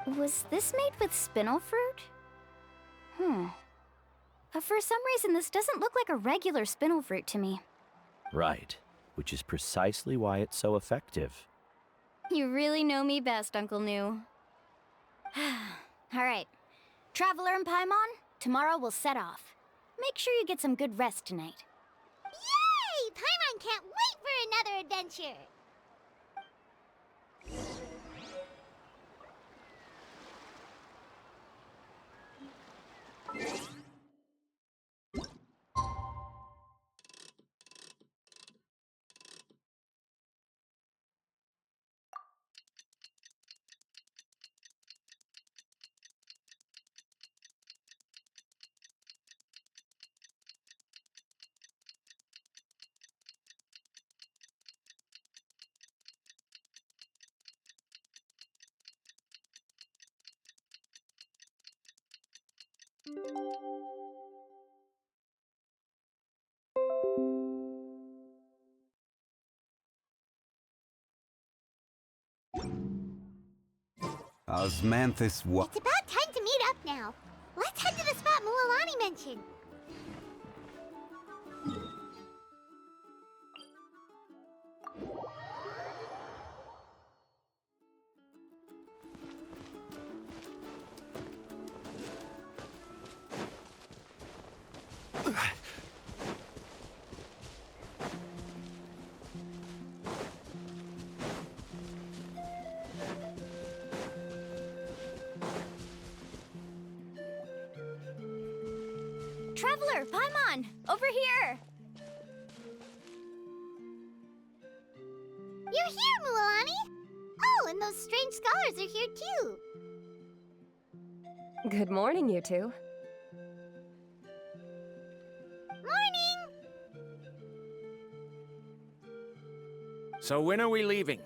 Was this made with spinel fruit? For some reason, this doesn't look like a regular spinel fruit to me. Right, which is precisely why it's so effective. You really know me best, Uncle Nu. All right. Traveler and Paimon, tomorrow we'll set off. Make sure you get some good rest tonight. Yay! Paimon can't wait for another adventure! Osmanthus what? It's about time to meet up now. Let's head to the spot Mualani mentioned. Traveler, Paimon, over here! You're here, Mualani! Oh, and those strange scholars are here too. Good morning, you two. Morning! So when are we leaving?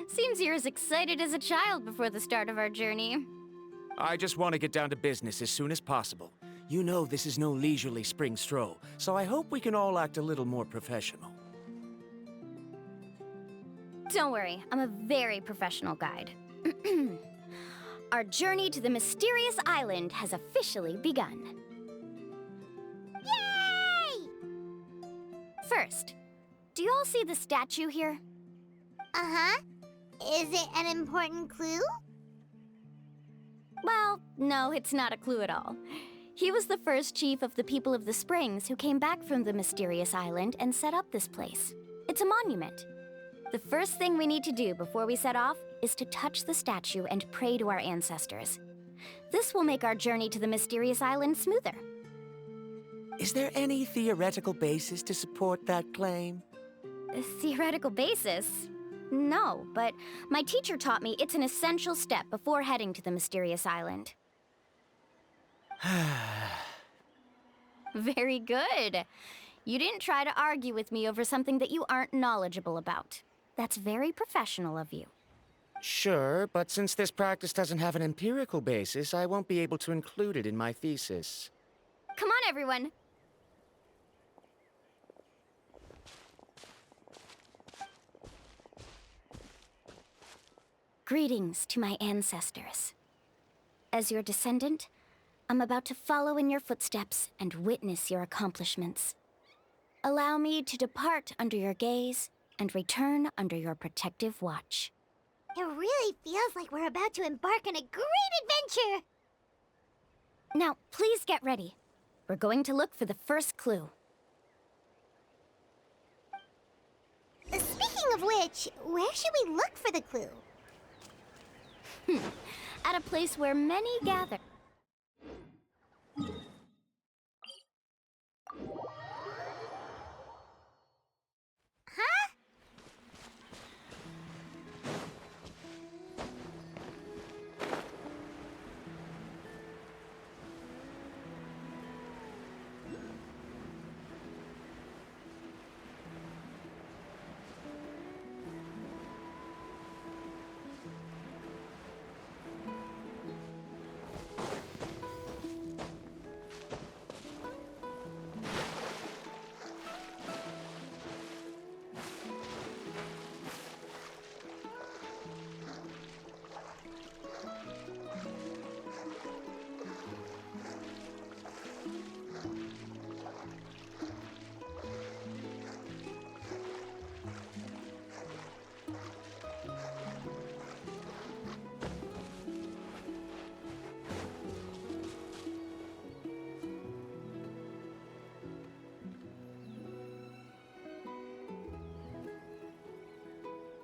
Seems you're as excited as a child before the start of our journey. I just want to get down to business as soon as possible. You know this is no leisurely spring stroll, so I hope we can all act a little more professional. Don't worry, I'm a very professional guide. Our journey to the mysterious island has officially begun. Yay! First, do you all see the statue here? Uh-huh. Is it an important clue? Well, no, it's not a clue at all. He was the first chief of the people of the Springs who came back from the mysterious island and set up this place. It's a monument. The first thing we need to do before we set off is to touch the statue and pray to our ancestors. This will make our journey to the mysterious island smoother. Is there any theoretical basis to support that claim? A theoretical basis? No, but my teacher taught me it's an essential step before heading to the mysterious island. Very good. You didn't try to argue with me over something that you aren't knowledgeable about. That's very professional of you. Sure, but since this practice doesn't have an empirical basis, I won't be able to include it in my thesis. Come on, everyone. Greetings to my ancestors. As your descendant, I'm about to follow in your footsteps and witness your accomplishments. Allow me to depart under your gaze and return under your protective watch. It really feels like we're about to embark on a great adventure! Now, please get ready. We're going to look for the first clue. Speaking of which, where should we look for the clue? At a place where many gather. Huh?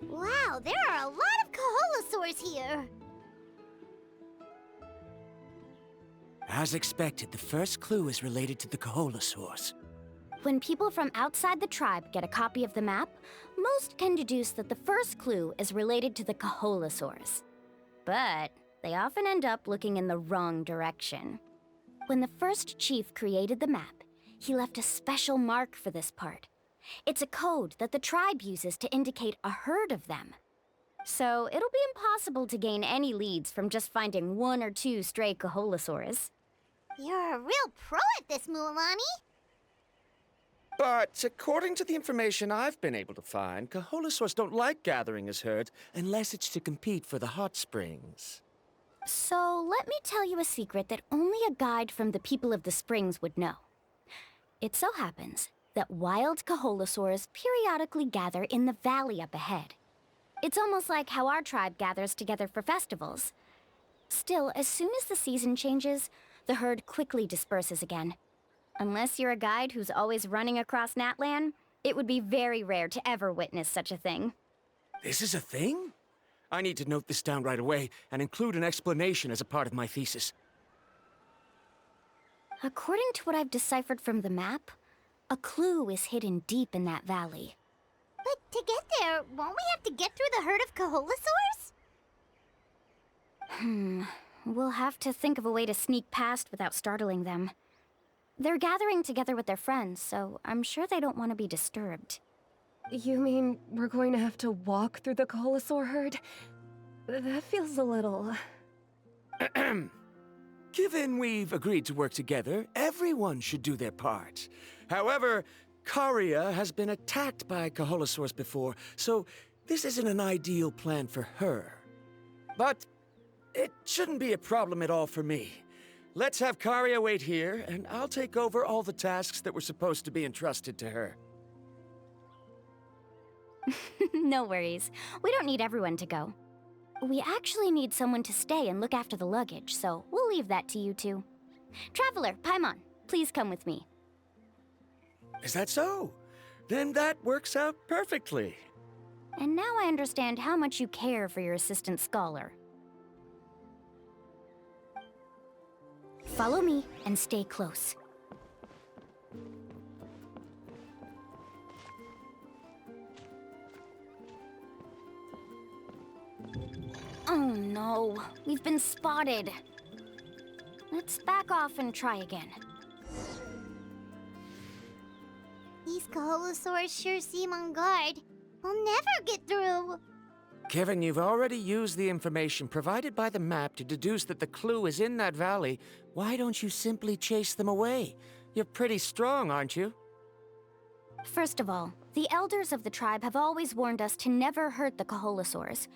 Wow, there are a lot of Kaholosaurs here! As expected, the first clue is related to the Kaholosaurs. When people from outside the tribe get a copy of the map, most can deduce that the first clue is related to the Kaholosaurs. But they often end up looking in the wrong direction. When the first chief created the map, he left a special mark for this part. It's a code that the tribe uses to indicate a herd of them. So it'll be impossible to gain any leads from just finding one or two stray Kaholosaurs. You're a real pro at this, Mualani! But according to the information I've been able to find, Kaholasaurs don't like gathering as herds unless it's to compete for the hot springs. So let me tell you a secret that only a guide from the people of the springs would know. It so happens that wild Kaholasaurs periodically gather in the valley up ahead. It's almost like how our tribe gathers together for festivals. Still, as soon as the season changes, the herd quickly disperses again. Unless you're a guide who's always running across Natlan, it would be very rare to ever witness such a thing. This is a thing? I need to note this down right away and include an explanation as a part of my thesis. According to what I've deciphered from the map, a clue is hidden deep in that valley. But to get there, won't we have to get through the herd of Kaholasaurs? We'll have to think of a way to sneak past without startling them. They're gathering together with their friends, so I'm sure they don't want to be disturbed. You mean we're going to have to walk through the Kaholasaur herd? That feels a little... Given we've agreed to work together, everyone should do their part. However, Karia has been attacked by Kaholasaurs before, so this isn't an ideal plan for her. But it shouldn't be a problem at all for me. Let's have Karia wait here, and I'll take over all the tasks that were supposed to be entrusted to her. No worries. We don't need everyone to go. We actually need someone to stay and look after the luggage, so we'll leave that to you two. Traveler, Paimon, please come with me. Is that so? Then that works out perfectly. And now I understand how much you care for your assistant scholar. Follow me and stay close. Oh no, we've been spotted. Let's back off and try again. These Kaholasaurs sure seem on guard. We'll never get through. Kevin, you've already used the information provided by the map to deduce that the clue is in that valley. Why don't you simply chase them away? You're pretty strong, aren't you? First of all, the elders of the tribe have always warned us to never hurt the Kaholasaurs.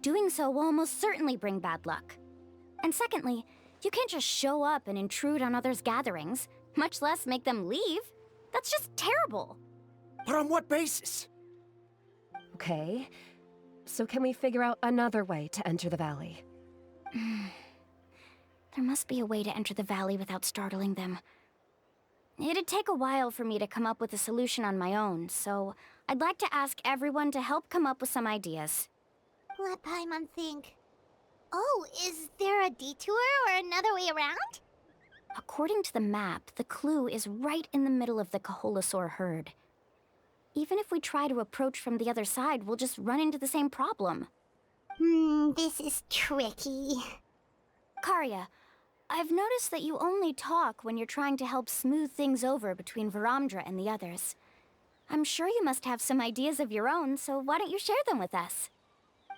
Doing so will almost certainly bring bad luck. And secondly, you can't just show up and intrude on others' gatherings, much less make them leave. That's just terrible. But on what basis? Okay. So can we figure out another way to enter the valley? There must be a way to enter the valley without startling them. It'd take a while for me to come up with a solution on my own, so I'd like to ask everyone to help come up with some ideas. Let Paimon think. Oh, is there a detour or another way around? According to the map, the clue is right in the middle of the Kaholasaur herd. Even if we try to approach from the other side, we'll just run into the same problem. This is tricky. Karia, I've noticed that you only talk when you're trying to help smooth things over between Varamdra and the others. I'm sure you must have some ideas of your own, so why don't you share them with us?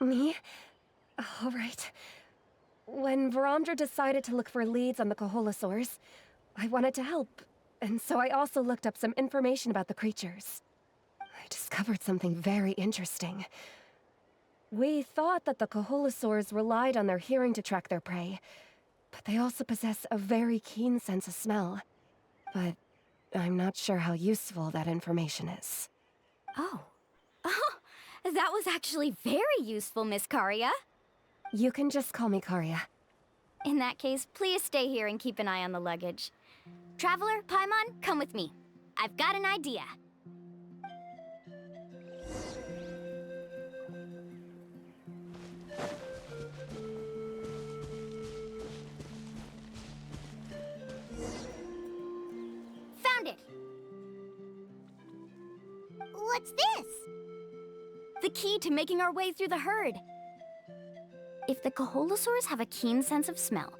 Me? All right. When Varamdra decided to look for leads on the Kaholasaurs, I wanted to help, and so I also looked up some information about the creatures. I discovered something very interesting. We thought that the Kaholasaurs relied on their hearing to track their prey, but they also possess a very keen sense of smell. But I'm not sure how useful that information is. Oh, that was actually very useful, Miss Karia. You can just call me Karia. In that case, please stay here and keep an eye on the luggage. Traveler, Paimon, come with me. I've got an idea. Found it! What's this? The key to making our way through the herd. If the Kaholasaurs have a keen sense of smell,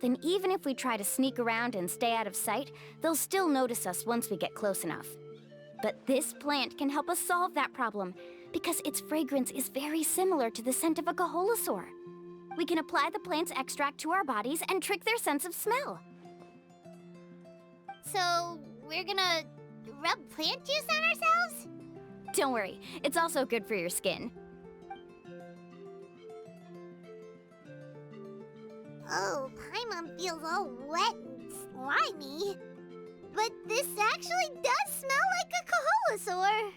then even if we try to sneak around and stay out of sight, they'll still notice us once we get close enough. But this plant can help us solve that problem, because its fragrance is very similar to the scent of a Kaholasaur. We can apply the plant's extract to our bodies and trick their sense of smell. So, we're gonna rub plant juice on ourselves? Don't worry, it's also good for your skin. Oh, Paimon feels all wet and slimy. But this actually does smell like a Kaholosaur.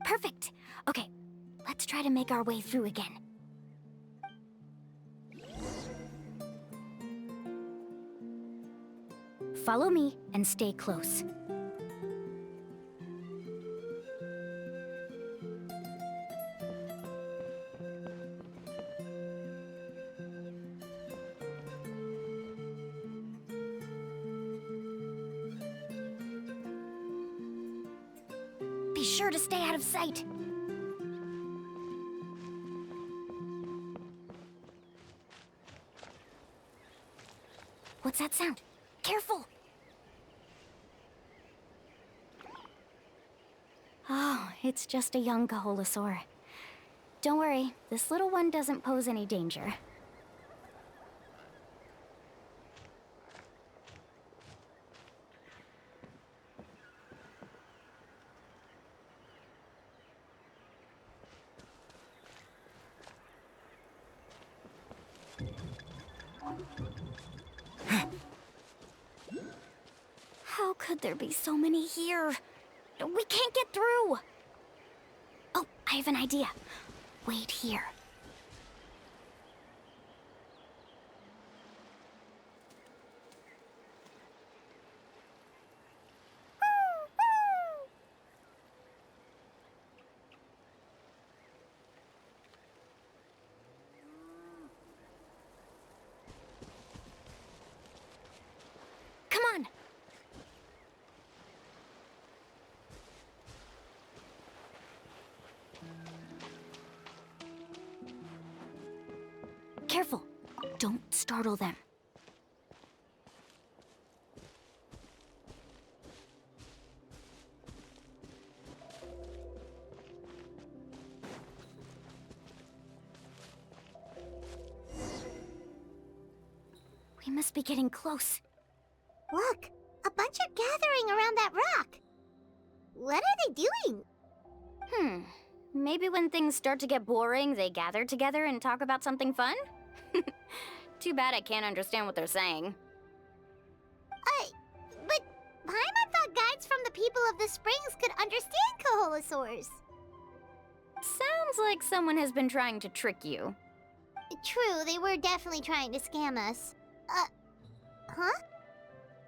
Perfect. Okay, let's try to make our way through again. Follow me and stay close. Be sure to stay out of sight. What's that sound? Careful! Oh, it's just a young Kaholosaur. Don't worry, this little one doesn't pose any danger. How could there be so many here? We can't get through! Oh, I have an idea. Wait here. Come on! Careful! Don't startle them. We must be getting close. Look, a bunch are gathering around that rock. What are they doing? Maybe when things start to get boring, they gather together and talk about something fun? Too bad I can't understand what they're saying. But Paimon thought guides from the people of the springs could understand Kaholosaurs. Sounds like someone has been trying to trick you. True, they were definitely trying to scam us. Huh?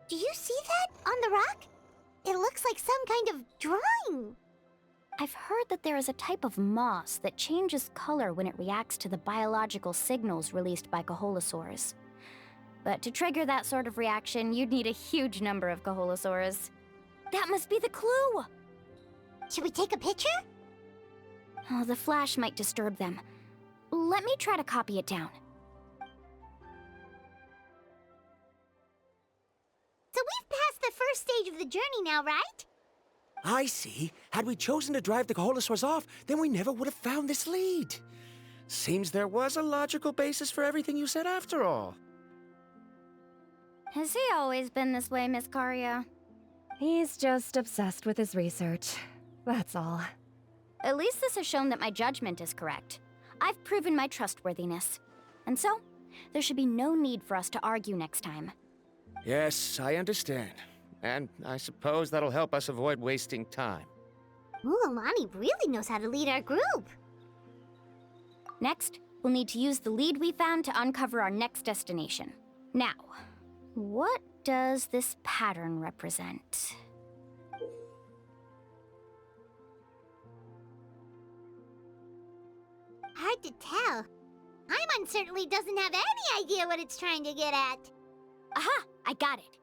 Do you see that on the rock? It looks like some kind of drawing. I've heard that there is a type of moss that changes color when it reacts to the biological signals released by Kaholosaurs. But to trigger that sort of reaction, you'd need a huge number of Kaholosaurs. That must be the clue! Should we take a picture? Oh, the flash might disturb them. Let me try to copy it down. So we've passed the first stage of the journey now, right? I see. Had we chosen to drive the Kaholosaurs off, then we never would have found this lead. Seems there was a logical basis for everything you said after all. Has he always been this way, Miss Karia? He's just obsessed with his research. That's all. At least this has shown that my judgment is correct. I've proven my trustworthiness. And so, there should be no need for us to argue next time. Yes, I understand. And I suppose that'll help us avoid wasting time. Alani really knows how to lead our group. Next, we'll need to use the lead we found to uncover our next destination. Now, what does this pattern represent? Hard to tell. Paimon certainly doesn't have any idea what it's trying to get at. Aha! I got it.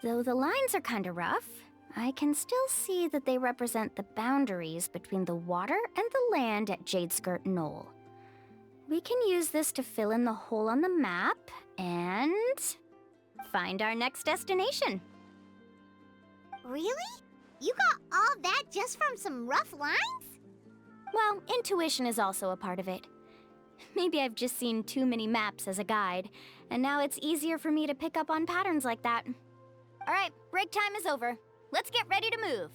Though the lines are kinda rough, I can still see that they represent the boundaries between the water and the land at Jadeskirt Knoll. We can use this to fill in the hole on the map and find our next destination. Really? You got all that just from some rough lines? Well, intuition is also a part of it. Maybe I've just seen too many maps as a guide, and now it's easier for me to pick up on patterns like that. All right, break time is over. let's get ready to move.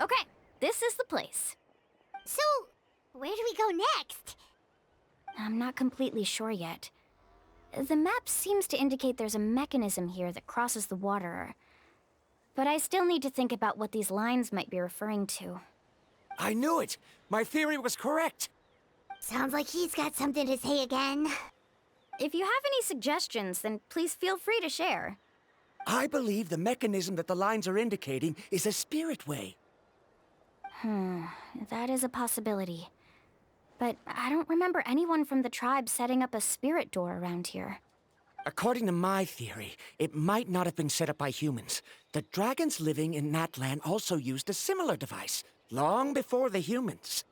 Okay, this is the place. So, where do we go next? I'm not completely sure yet. The map seems to indicate there's a mechanism here that crosses the water. But I still need to think about what these lines might be referring to. I knew it! My theory was correct! Sounds like he's got something to say again. If you have any suggestions, then please feel free to share. I believe the mechanism that the lines are indicating is a spirit way. That is a possibility. But I don't remember anyone from the tribe setting up a spirit door around here. According to my theory, it might not have been set up by humans. The dragons living in that land also used a similar device, long before the humans.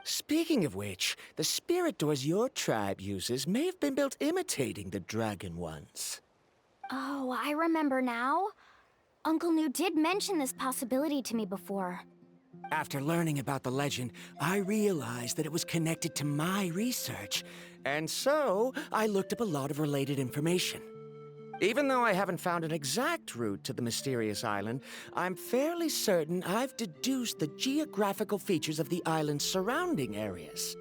Speaking of which, the spirit doors your tribe uses may have been built imitating the dragon ones. Oh, I remember now. Uncle New did mention this possibility to me before. After learning about the legend, I realized that it was connected to my research, and so I looked up a lot of related information. Even though I haven't found an exact route to the mysterious island, I'm fairly certain I've deduced the geographical features of the island's surrounding areas.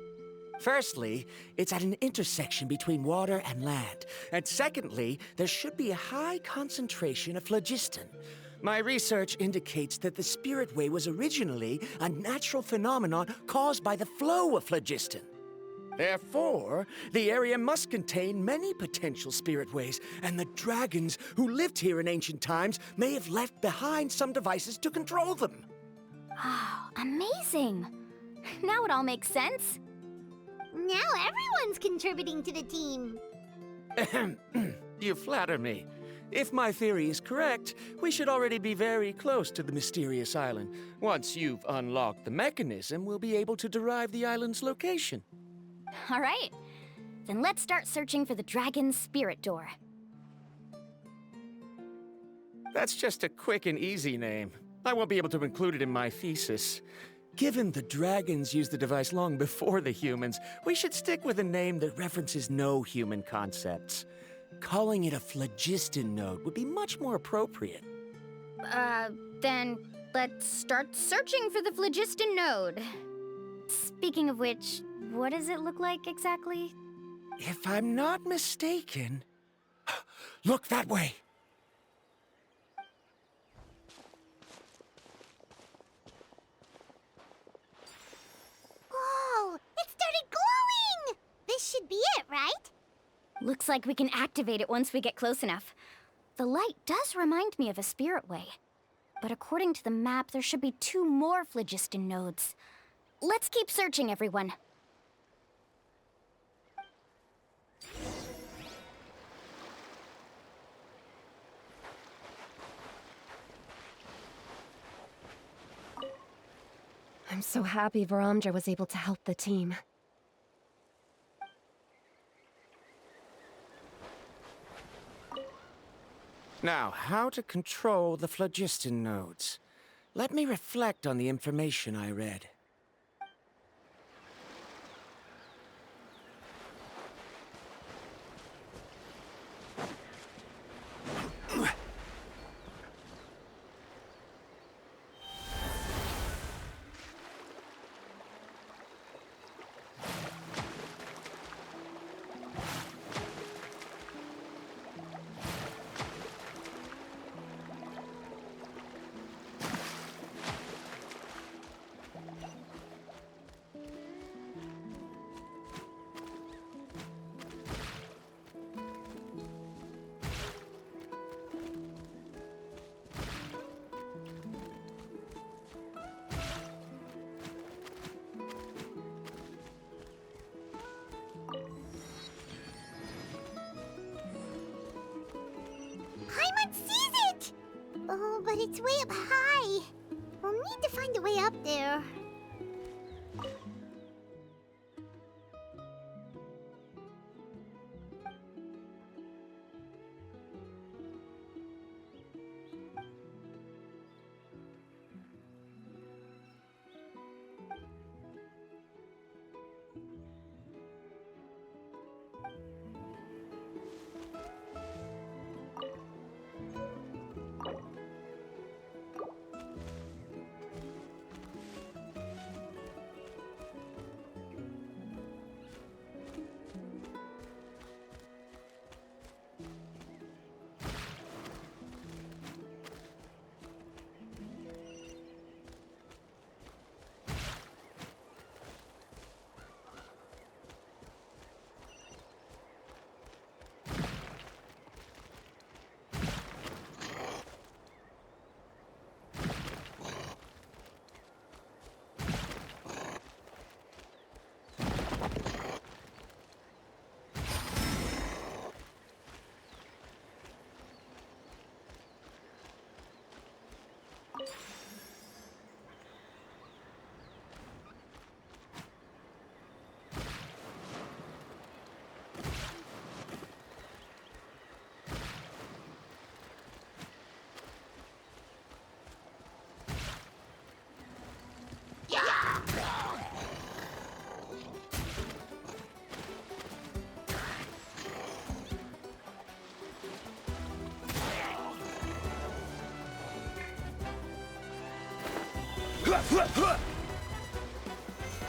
Firstly, it's at an intersection between water and land, and secondly, there should be a high concentration of phlogiston. My research indicates that the Spirit Way was originally a natural phenomenon caused by the flow of phlogiston. Therefore, the area must contain many potential Spirit Ways, and the dragons who lived here in ancient times may have left behind some devices to control them. Oh, amazing! Now it all makes sense. Now everyone's contributing to the team. You flatter me. If my theory is correct, we should already be very close to the mysterious island. Once you've unlocked the mechanism, we'll be able to derive the island's location. All right. Then let's start searching for the dragon's spirit door. That's just a quick and easy name. I won't be able to include it in my thesis. Given the dragons used the device long before the humans, we should stick with a name that references no human concepts. Calling it a phlogiston node would be much more appropriate. Then let's start searching for the phlogiston node. Speaking of which, what does it look like exactly? If I'm not mistaken... Look that way! Whoa! It started glowing! This should be it, right? Looks like we can activate it once we get close enough. The light does remind me of a spirit way. But according to the map, there should be 2 more phlogiston nodes. Let's keep searching, everyone. I'm so happy Varamdra was able to help the team. Now, how to control the phlogiston nodes. Let me reflect on the information I read. way up high. We'll need to find a way up there.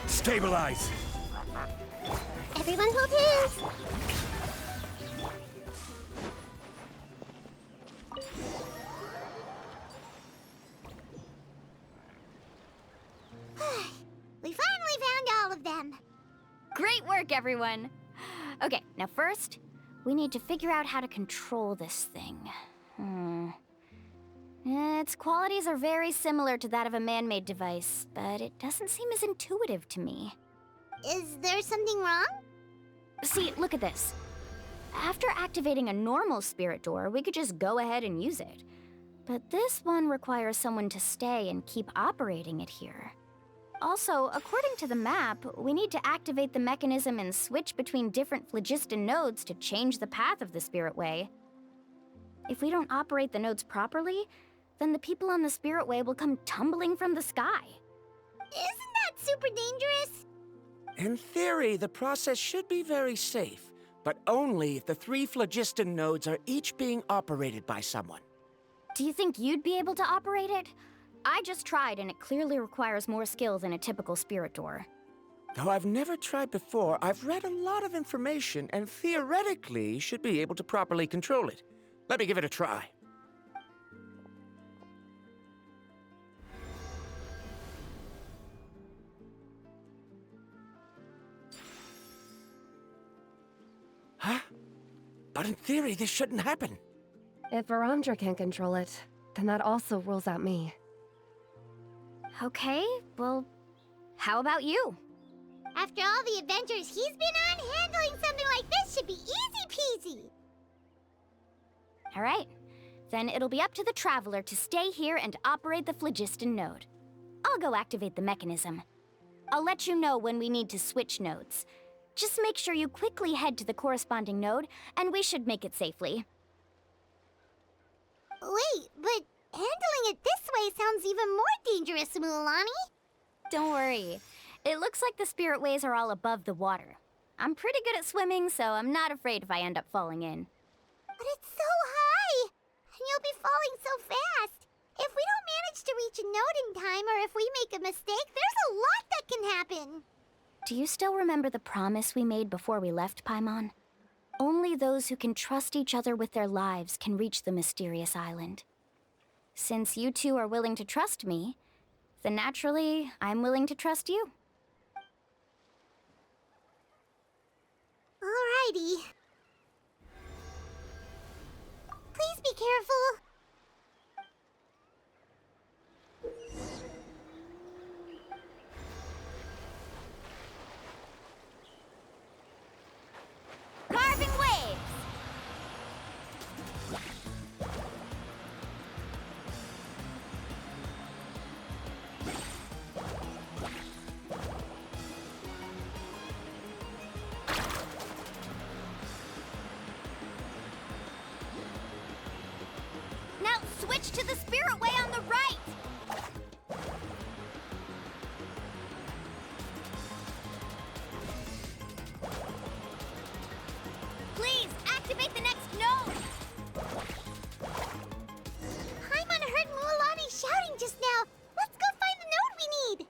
Stabilize! Everyone hold hands! We finally found all of them. Great work, everyone! Okay, now first, we need to figure out how to control this thing. Its qualities are very similar to that of a man-made device, but it doesn't seem as intuitive to me. Is there something wrong? See, look at this. After activating a normal spirit door, we could just go ahead and use it. But this one requires someone to stay and keep operating it here. Also, according to the map, we need to activate the mechanism and switch between different phlogiston nodes to change the path of the spirit way. If we don't operate the nodes properly, then the people on the spirit way will come tumbling from the sky. Isn't that super dangerous? In theory, the process should be very safe, but only if the 3 phlogiston nodes are each being operated by someone. Do you think you'd be able to operate it? I just tried, and it clearly requires more skill than a typical spirit door. Though I've never tried before, I've read a lot of information and theoretically should be able to properly control it. Let me give it a try. Huh? But in theory, this shouldn't happen. If Varamdra can control it, then that also rules out me. Okay, well, how about you? After all the adventures he's been on, handling something like this should be easy peasy. All right, then it'll be up to the Traveler to stay here and operate the phlogiston node. I'll go activate the mechanism. I'll let you know when we need to switch nodes. Just make sure you quickly head to the corresponding node, and we should make it safely. Wait, but handling it this way sounds even more dangerous, Mualani. Don't worry. It looks like the spirit ways are all above the water. I'm pretty good at swimming, so I'm not afraid if I end up falling in. But it's so high! And you'll be falling so fast! If we don't manage to reach a node in time, or if we make a mistake, there's a lot that can happen! Do you still remember the promise we made before we left, Paimon? Only those who can trust each other with their lives can reach the mysterious island. Since you two are willing to trust me, then naturally, I'm willing to trust you. Alrighty. Please be careful. Carving waves! switch to the spirit way on the right! Please, activate the next node! Paimon heard Mualani shouting just now. Let's go find the node we need.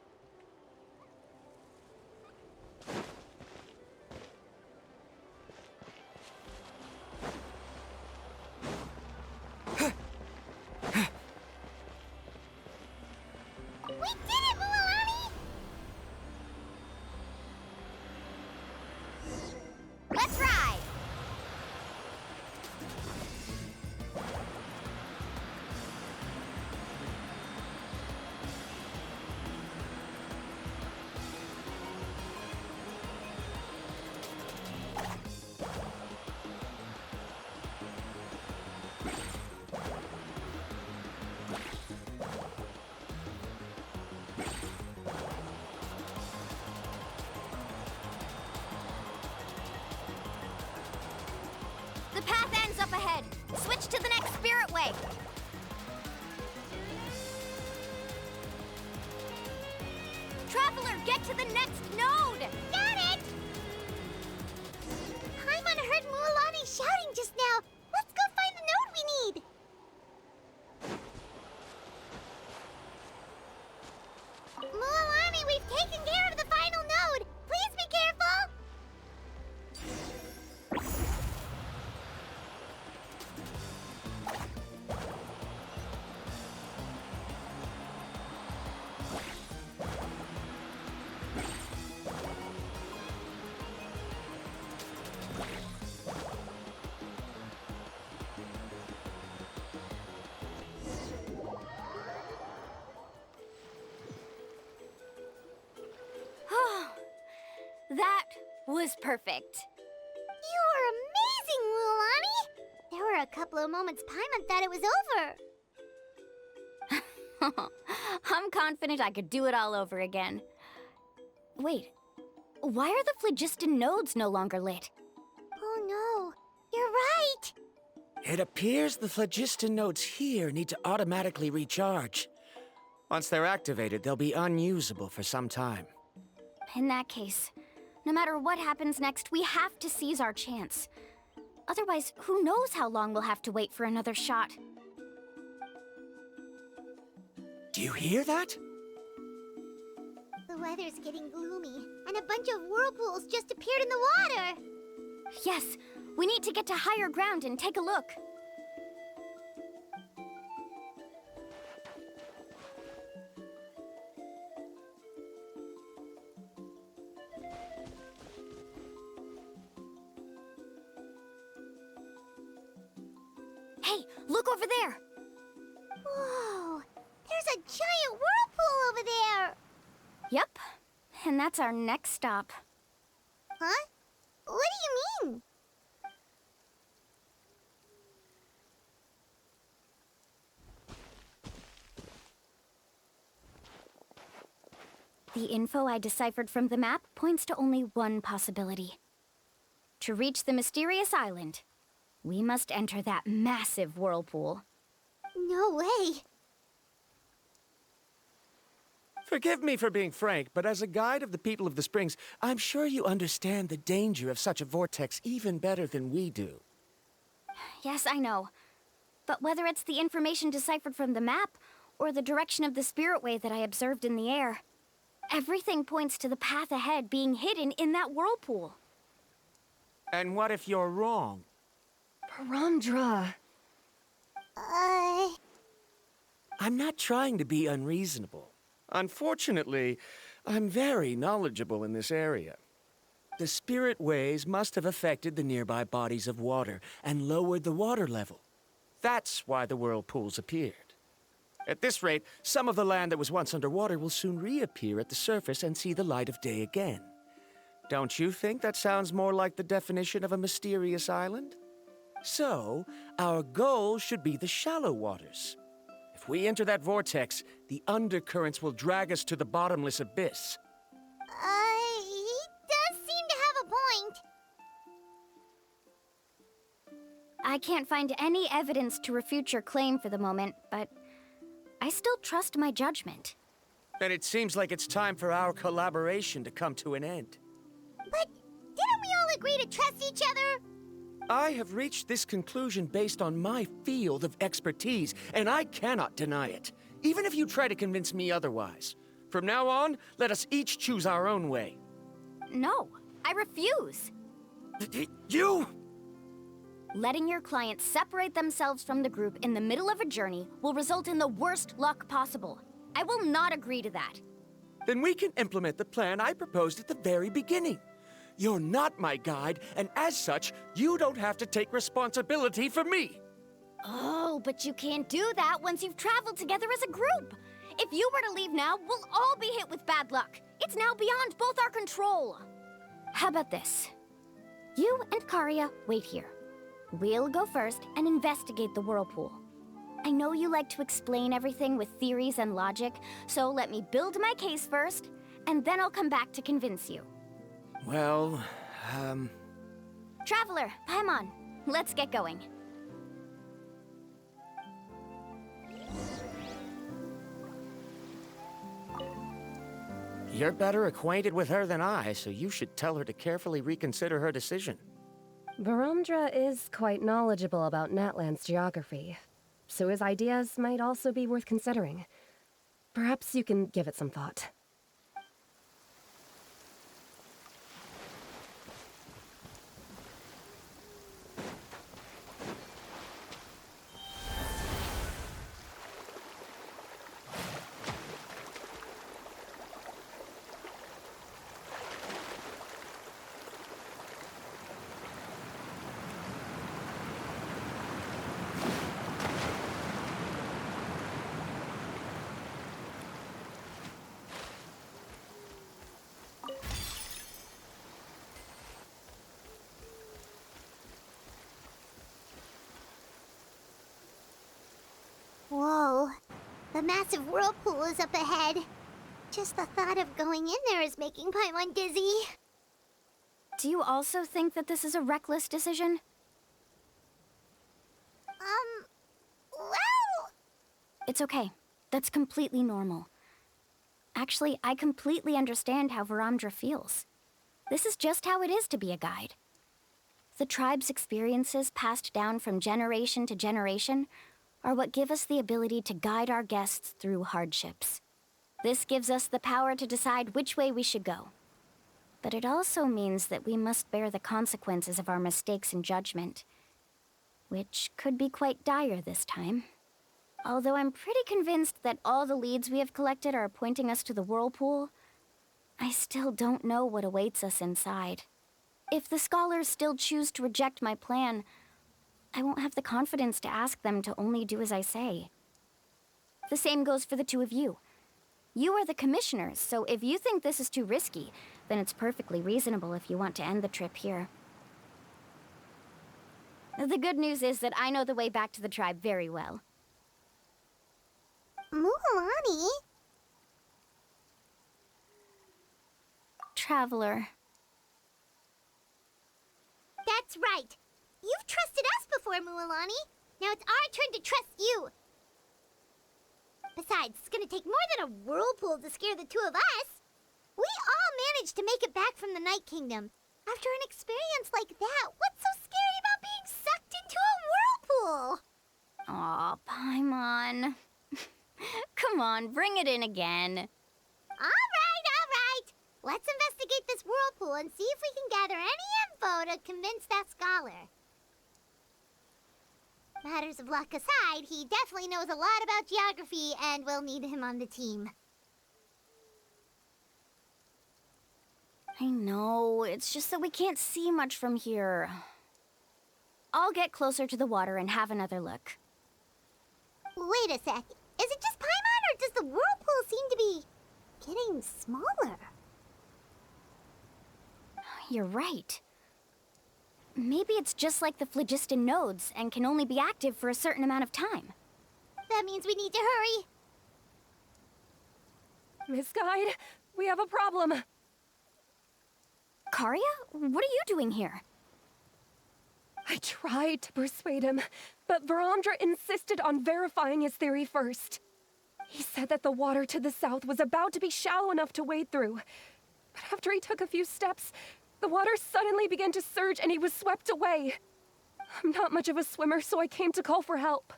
We did it, Mualani! Let's ride! The path ends up ahead. Switch to the next spirit way. Traveler, get to the next node! Got it! Paimon heard Mualani shouting just now. Let's go find the node we need. Mualani, we've taken care of the final node. Please be careful. That was perfect. You were amazing, Mualani. There were a couple of moments Paimon thought it was over. I'm confident I could do it all over again. Wait, why are the phlogiston nodes no longer lit? Oh no, you're right. It appears the phlogiston nodes here need to automatically recharge. Once they're activated, they'll be unusable for some time. In that case, no matter what happens next, we have to seize our chance. Otherwise, who knows how long we'll have to wait for another shot. Do you hear that? The weather's getting gloomy, and a bunch of whirlpools just appeared in the water. Yes, we need to get to higher ground and take a look. Hey, look over there! Whoa, there's a giant whirlpool over there. Yep, and that's our next stop. Huh? What do you mean? The info I deciphered from the map points to only one possibility. To reach the mysterious island, we must enter that massive whirlpool. No way. Forgive me for being frank, but as a guide of the people of the Springs, I'm sure you understand the danger of such a vortex even better than we do. Yes, I know. But whether it's the information deciphered from the map, or the direction of the spirit way that I observed in the air, everything points to the path ahead being hidden in that whirlpool. And what if you're wrong? Paramdra. I'm not trying to be unreasonable. Unfortunately, I'm very knowledgeable in this area. The spirit ways must have affected the nearby bodies of water and lowered the water level. That's why the whirlpools appeared. At this rate, some of the land that was once underwater will soon reappear at the surface and see the light of day again. Don't you think that sounds more like the definition of a mysterious island? So, our goal should be the shallow waters. If we enter that vortex, the undercurrents will drag us to the bottomless abyss. He does seem to have a point. I can't find any evidence to refute your claim for the moment, but I still trust my judgment. Then it seems like it's time for our collaboration to come to an end. But didn't we all agree to trust each other? I have reached this conclusion based on my field of expertise, and I cannot deny it, even if you try to convince me otherwise. From now on, let us each choose our own way. No, I refuse. You! Letting your clients separate themselves from the group in the middle of a journey will result in the worst luck possible. I will not agree to that. Then we can implement the plan I proposed at the very beginning. You're not my guide, and as such, you don't have to take responsibility for me. Oh, but you can't do that once you've traveled together as a group. If you were to leave now, we'll all be hit with bad luck. It's now beyond both our control. How about this? You and Karia wait here. We'll go first and investigate the whirlpool. I know you like to explain everything with theories and logic, so let me build my case first, and then I'll come back to convince you. Well, Traveler, Paimon, let's get going. You're better acquainted with her than I, so you should tell her to carefully reconsider her decision. Baramdra is quite knowledgeable about Natlan's geography, so his ideas might also be worth considering. Perhaps you can give it some thought. Whoa. The massive whirlpool is up ahead. Just the thought of going in there is making Paimon dizzy. Do you also think that this is a reckless decision? Well... It's okay. That's completely normal. Actually, I completely understand how Varamdra feels. This is just how it is to be a guide. The tribe's experiences passed down from generation to generation are what give us the ability to guide our guests through hardships. This gives us the power to decide which way we should go. But it also means that we must bear the consequences of our mistakes in judgment, which could be quite dire this time. Although I'm pretty convinced that all the leads we have collected are pointing us to the whirlpool, I still don't know what awaits us inside. If the scholars still choose to reject my plan, I won't have the confidence to ask them to only do as I say. The same goes for the two of you. You are the commissioners, so if you think this is too risky, then it's perfectly reasonable if you want to end the trip here. The good news is that I know the way back to the tribe very well. Mualani? Traveler. That's right. You've trusted us before, Mualani. Now it's our turn to trust you. Besides, it's gonna take more than a whirlpool to scare the two of us. We all managed to make it back from the Night Kingdom. After an experience like that, what's so scary about being sucked into a whirlpool? Aw, Paimon. Come on, bring it in again. All right. Let's investigate this whirlpool and see if we can gather any info to convince that scholar. Matters of luck aside, he definitely knows a lot about geography, and we'll need him on the team. I know, it's just that we can't see much from here. I'll get closer to the water and have another look. Wait a sec. Is it just Paimon, or does the whirlpool seem to be getting smaller? You're right. Maybe it's just like the phlogiston nodes and can only be active for a certain amount of time. That means we need to hurry. Miss Guide, we have a problem. Karia? What are you doing here? I tried to persuade him, but Varamdra insisted on verifying his theory first. He said that the water to the south was about to be shallow enough to wade through. But after he took a few steps, the water suddenly began to surge and he was swept away. I'm not much of a swimmer, so I came to call for help.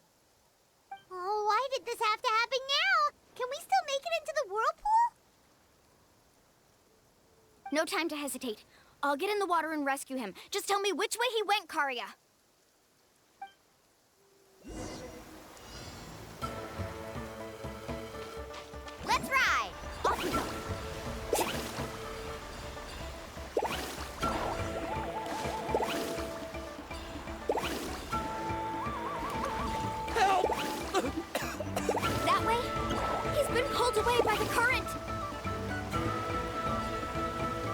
Oh, why did this have to happen now? Can we still make it into the whirlpool? No time to hesitate. I'll get in the water and rescue him. Just tell me which way he went, Karya. Let's ride! Off we go! Help! That way? He's been pulled away by the current!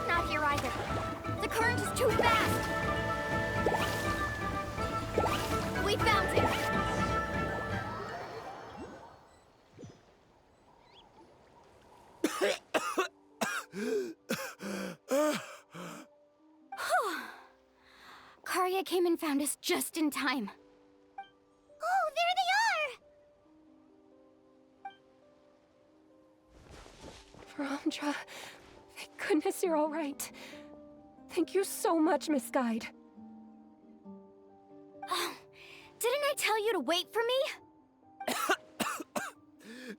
Not here either. The current is too fast! We found him! Karya came and found us just in time. Oh, there they are! Varamdra, thank goodness you're all right. Thank you so much, Miss Guide. Oh, didn't I tell you to wait for me?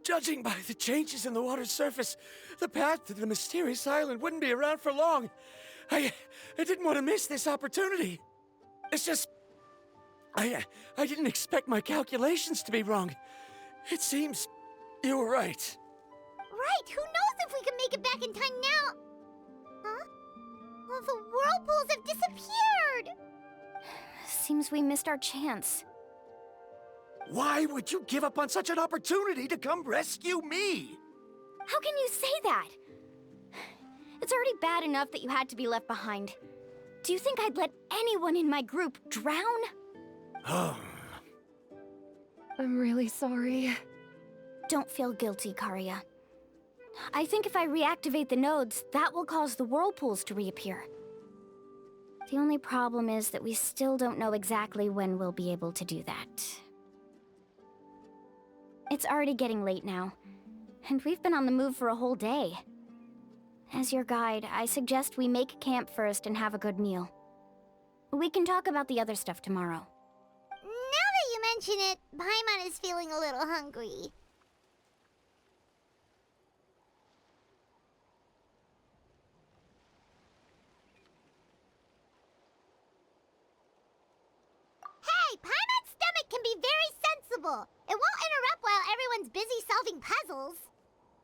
Judging by the changes in the water's surface, the path to the mysterious island wouldn't be around for long. I didn't want to miss this opportunity. It's just... I didn't expect my calculations to be wrong. It seems you were right. Right, who knows if we can make it back in time now? Huh? Well, the whirlpools have disappeared! Seems we missed our chance. Why would you give up on such an opportunity to come rescue me? How can you say that? It's already bad enough that you had to be left behind. Do you think I'd let anyone in my group drown? I'm really sorry. Don't feel guilty, Karya. I think if I reactivate the nodes, that will cause the whirlpools to reappear. The only problem is that we still don't know exactly when we'll be able to do that. It's already getting late now, and we've been on the move for a whole day. As your guide, I suggest we make camp first and have a good meal. We can talk about the other stuff tomorrow. Now that you mention it, Paimon is feeling a little hungry. Hey, Paimon's stomach can be very sensible. It won't interrupt while everyone's busy solving puzzles.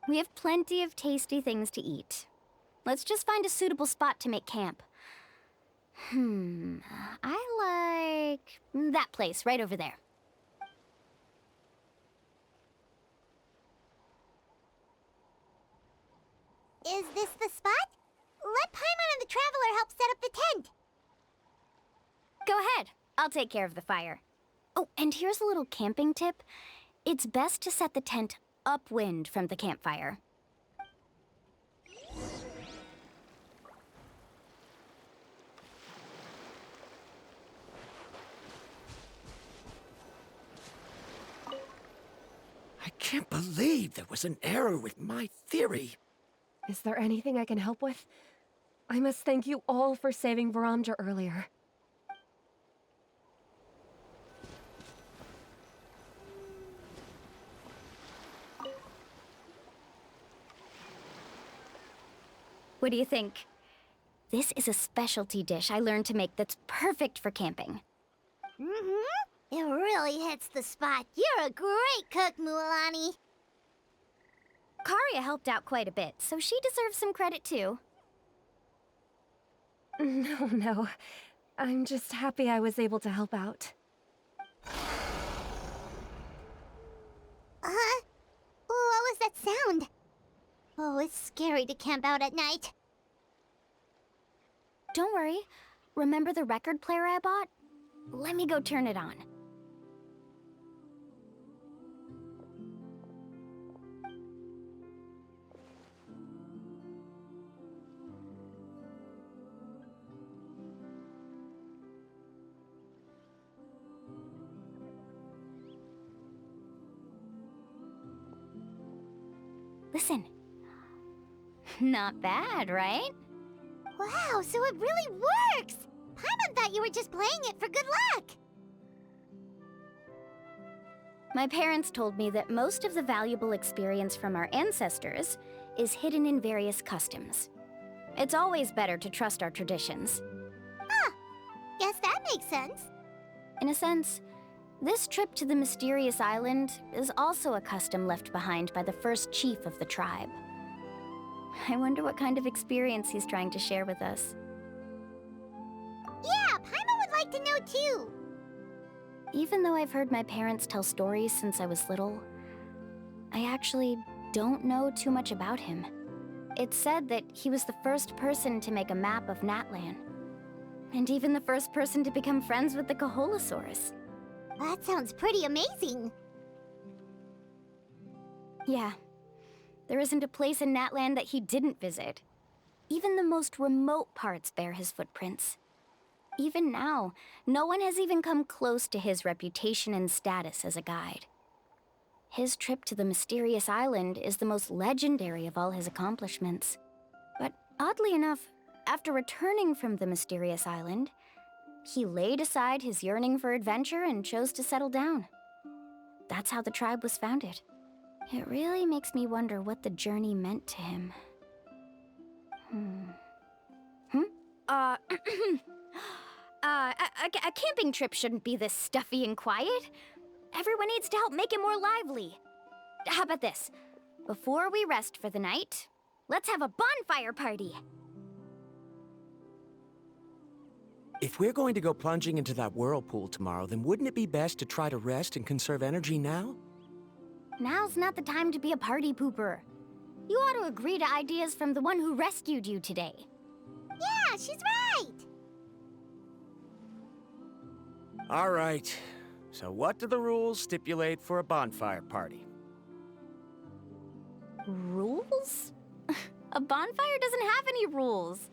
We have plenty of tasty things to eat. Let's just find a suitable spot to make camp. I like that place right over there. Is this the spot? Let Paimon and the Traveler help set up the tent. Go ahead. I'll take care of the fire. Oh, and here's a little camping tip. It's best to set the tent upwind from the campfire. I can't believe there was an error with my theory. Is there anything I can help with? I must thank you all for saving Varamdra earlier. What do you think? This is a specialty dish I learned to make that's perfect for camping. It really hits the spot. You're a great cook, Mualani. Karya helped out quite a bit, so she deserves some credit too. No. I'm just happy I was able to help out. What was that sound? Oh, it's scary to camp out at night. Don't worry. Remember the record player I bought? Let me go turn it on. Listen. Not bad, right? Wow, so it really works! Paimon thought you were just playing it for good luck! My parents told me that most of the valuable experience from our ancestors is hidden in various customs. It's always better to trust our traditions. Huh. Guess that makes sense. In a sense, this trip to the mysterious island is also a custom left behind by the first chief of the tribe. I wonder what kind of experience he's trying to share with us. Yeah, Paimon would like to know too. Even though I've heard my parents tell stories since I was little, I actually don't know too much about him. It's said that he was the first person to make a map of Natlan, and even the first person to become friends with the Kaholosaurus. That sounds pretty amazing. Yeah. There isn't a place in Natlan that he didn't visit. Even the most remote parts bear his footprints. Even now, no one has even come close to his reputation and status as a guide. His trip to the mysterious island is the most legendary of all his accomplishments. But oddly enough, after returning from the mysterious island, he laid aside his yearning for adventure and chose to settle down. That's how the tribe was founded. It really makes me wonder what the journey meant to him. A camping trip shouldn't be this stuffy and quiet. Everyone needs to help make it more lively. How about this? Before we rest for the night, let's have a bonfire party. If we're going to go plunging into that whirlpool tomorrow, then wouldn't it be best to try to rest and conserve energy now? Now's not the time to be a party pooper. You ought to agree to ideas from the one who rescued you today. Yeah, she's right! All right. So what do the rules stipulate for a bonfire party? Rules? A bonfire doesn't have any rules.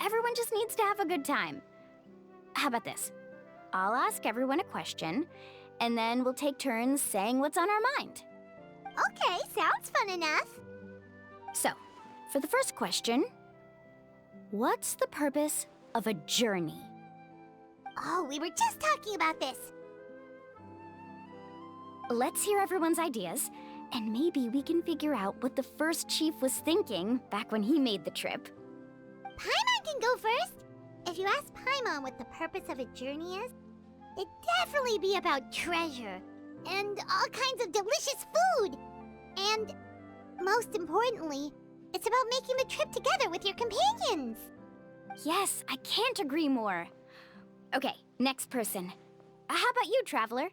Everyone just needs to have a good time. How about this? I'll ask everyone a question, and then we'll take turns saying what's on our mind. Okay, sounds fun enough. So, for the first question, what's the purpose of a journey? Oh, we were just talking about this. Let's hear everyone's ideas, and maybe we can figure out what the first chief was thinking back when he made the trip. Paimon can go first. If you ask Paimon what the purpose of a journey is, it'd definitely be about treasure and all kinds of delicious food. And most importantly, it's about making the trip together with your companions. Yes, I can't agree more. Okay, next person. How about you, Traveler?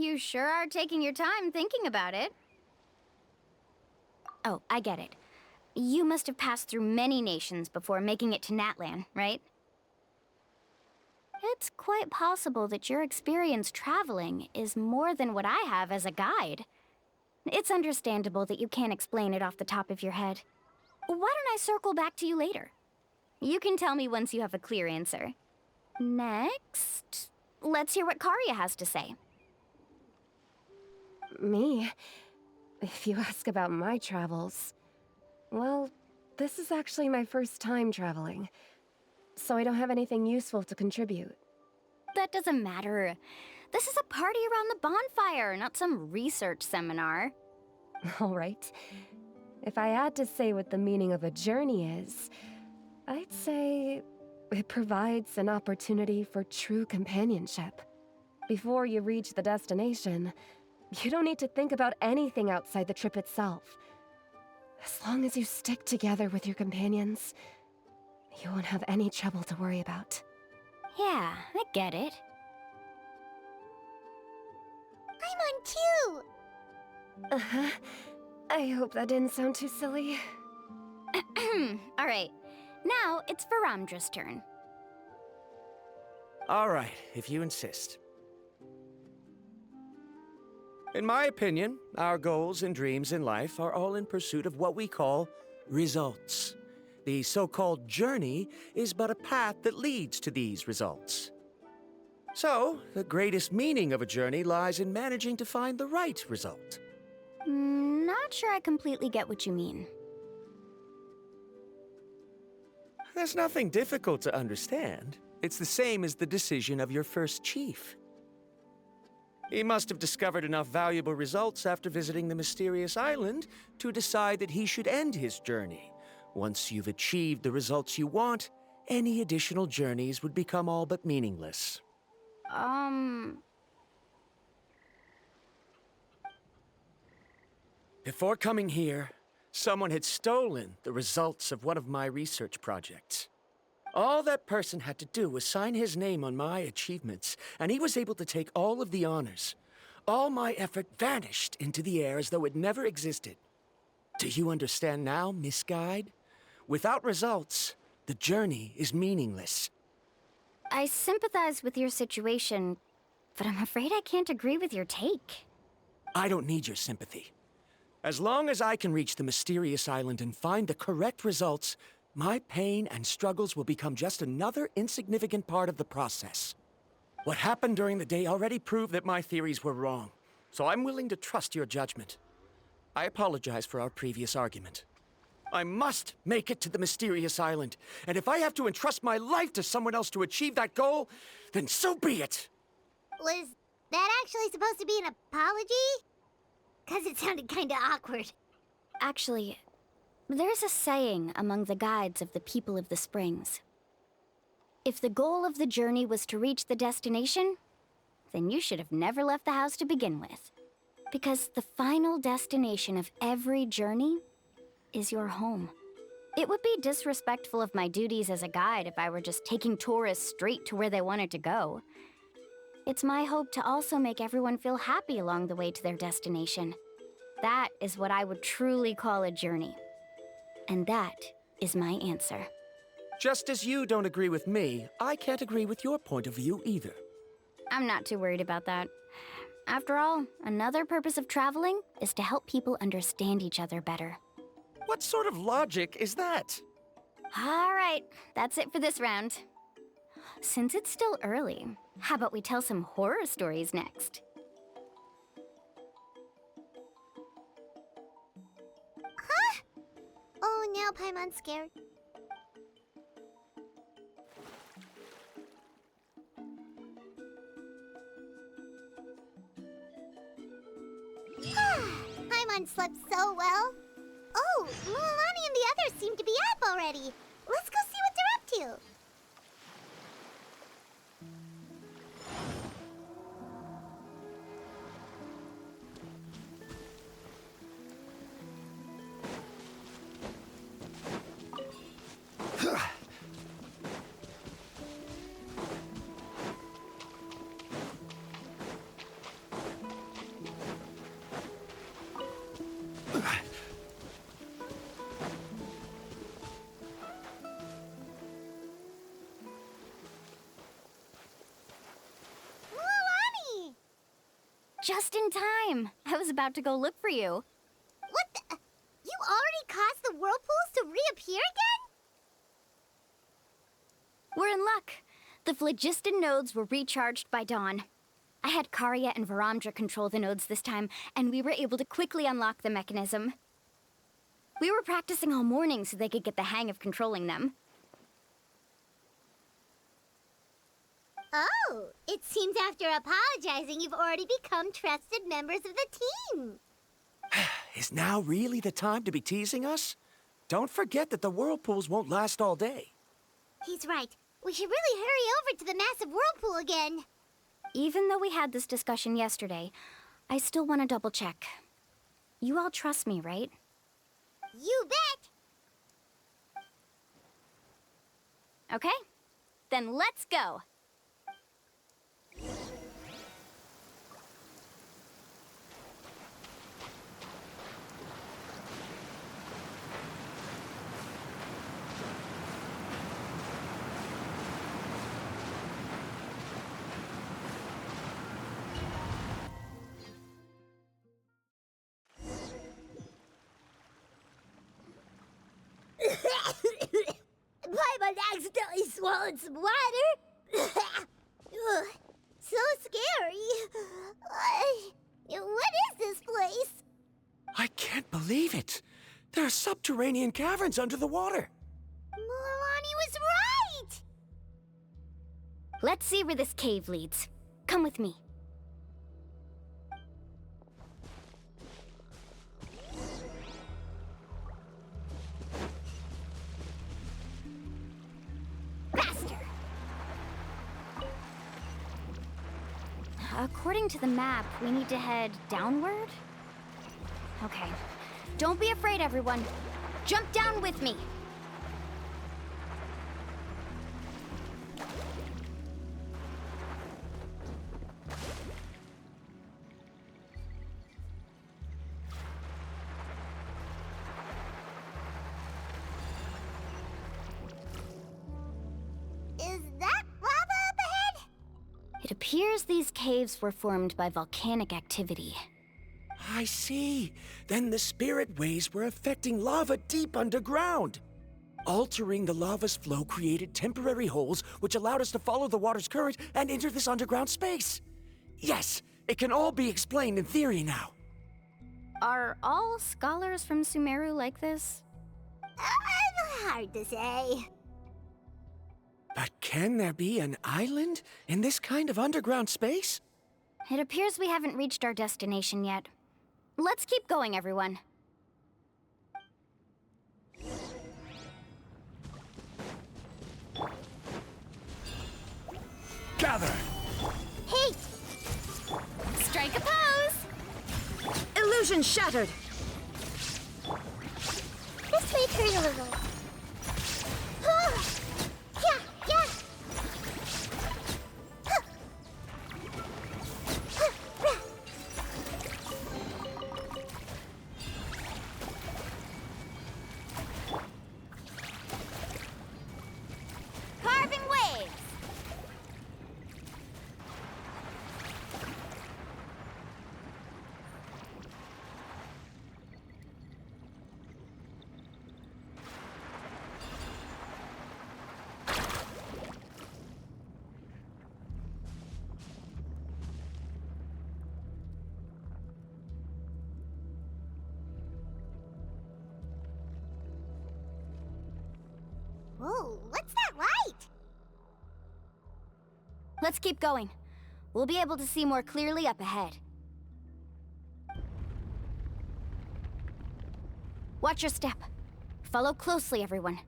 You sure are taking your time thinking about it. Oh, I get it. You must have passed through many nations before making it to Natlan, right? It's quite possible that your experience traveling is more than what I have as a guide. It's understandable that you can't explain it off the top of your head. Why don't I circle back to you later? You can tell me once you have a clear answer. Next, let's hear what Karya has to say. Me? If you ask about my travels, well, this is actually my first time traveling, so I don't have anything useful to contribute. That doesn't matter. This is a party around the bonfire, not some research seminar. All right. If I had to say what the meaning of a journey is, I'd say it provides an opportunity for true companionship. Before you reach the destination, you don't need to think about anything outside the trip itself. As long as you stick together with your companions, you won't have any trouble to worry about. Yeah, I get it. I'm on too! Uh-huh. I hope that didn't sound too silly. Alright, now it's Varamdra's turn. All right, if you insist. In my opinion, our goals and dreams in life are all in pursuit of what we call results. The so-called journey is but a path that leads to these results. So, the greatest meaning of a journey lies in managing to find the right result. Not sure I completely get what you mean. There's nothing difficult to understand. It's the same as the decision of your first chief. He must have discovered enough valuable results after visiting the mysterious island to decide that he should end his journey. Once you've achieved the results you want, any additional journeys would become all but meaningless. Before coming here, someone had stolen the results of one of my research projects. All that person had to do was sign his name on my achievements, and he was able to take all of the honors. All my effort vanished into the air as though it never existed. Do you understand now, Miss Guide? Without results, the journey is meaningless. I sympathize with your situation, but I'm afraid I can't agree with your take. I don't need your sympathy. As long as I can reach the mysterious island and find the correct results, my pain and struggles will become just another insignificant part of the process. What happened during the day already proved that my theories were wrong, so I'm willing to trust your judgment. I apologize for our previous argument. I must make it to the mysterious island, and if I have to entrust my life to someone else to achieve that goal, then so be it! Was that actually supposed to be an apology? 'Cause it sounded kinda awkward. Actually, there's a saying among the guides of the people of the springs. If the goal of the journey was to reach the destination, then you should have never left the house to begin with. Because the final destination of every journey is your home. It would be disrespectful of my duties as a guide if I were just taking tourists straight to where they wanted to go. It's my hope to also make everyone feel happy along the way to their destination. That is what I would truly call a journey. And that is my answer. Just as you don't agree with me, I can't agree with your point of view either. I'm not too worried about that. After all, another purpose of traveling is to help people understand each other better. What sort of logic is that? All right, that's it for this round. Since it's still early, how about we tell some horror stories next? Huh? Oh, now Paimon's scared. Paimon slept so well. Oh, Mualani and the others seem to be up already. Let's go see what they're up to. Just in time. I was about to go look for you. What the? You already caused the whirlpools to reappear again? We're in luck. The phlogiston nodes were recharged by dawn. I had Karya and Varamdra control the nodes this time, and we were able to quickly unlock the mechanism. We were practicing all morning so they could get the hang of controlling them. Oh, it seems after apologizing, you've already become trusted members of the team. Is now really the time to be teasing us? Don't forget that the whirlpools won't last all day. He's right. We should really hurry over to the massive whirlpool again. Even though we had this discussion yesterday, I still want to double check. You all trust me, right? You bet! Okay, then let's go. Paimon accidentally swallowed some water. Ugh, so scary. What is this place? I can't believe it. There are subterranean caverns under the water. Milani was right! Let's see where this cave leads. Come with me. Faster! According to the map, we need to head downward? Okay. Don't be afraid, everyone. Jump down with me. Is that lava up ahead? It appears these caves were formed by volcanic activity. I see. Then the spirit waves were affecting lava deep underground. Altering the lava's flow created temporary holes which allowed us to follow the water's current and enter this underground space. Yes, it can all be explained in theory now. Are all scholars from Sumeru like this? Hard to say. But can there be an island in this kind of underground space? It appears we haven't reached our destination yet. Let's keep going, everyone. Gather! Hey! Strike a pose! Illusion shattered! This may hurt a little. Yeah, yeah! Carving waves! Whoa, what's that light? Let's keep going. We'll be able to see more clearly up ahead. Watch your step. Follow closely, everyone.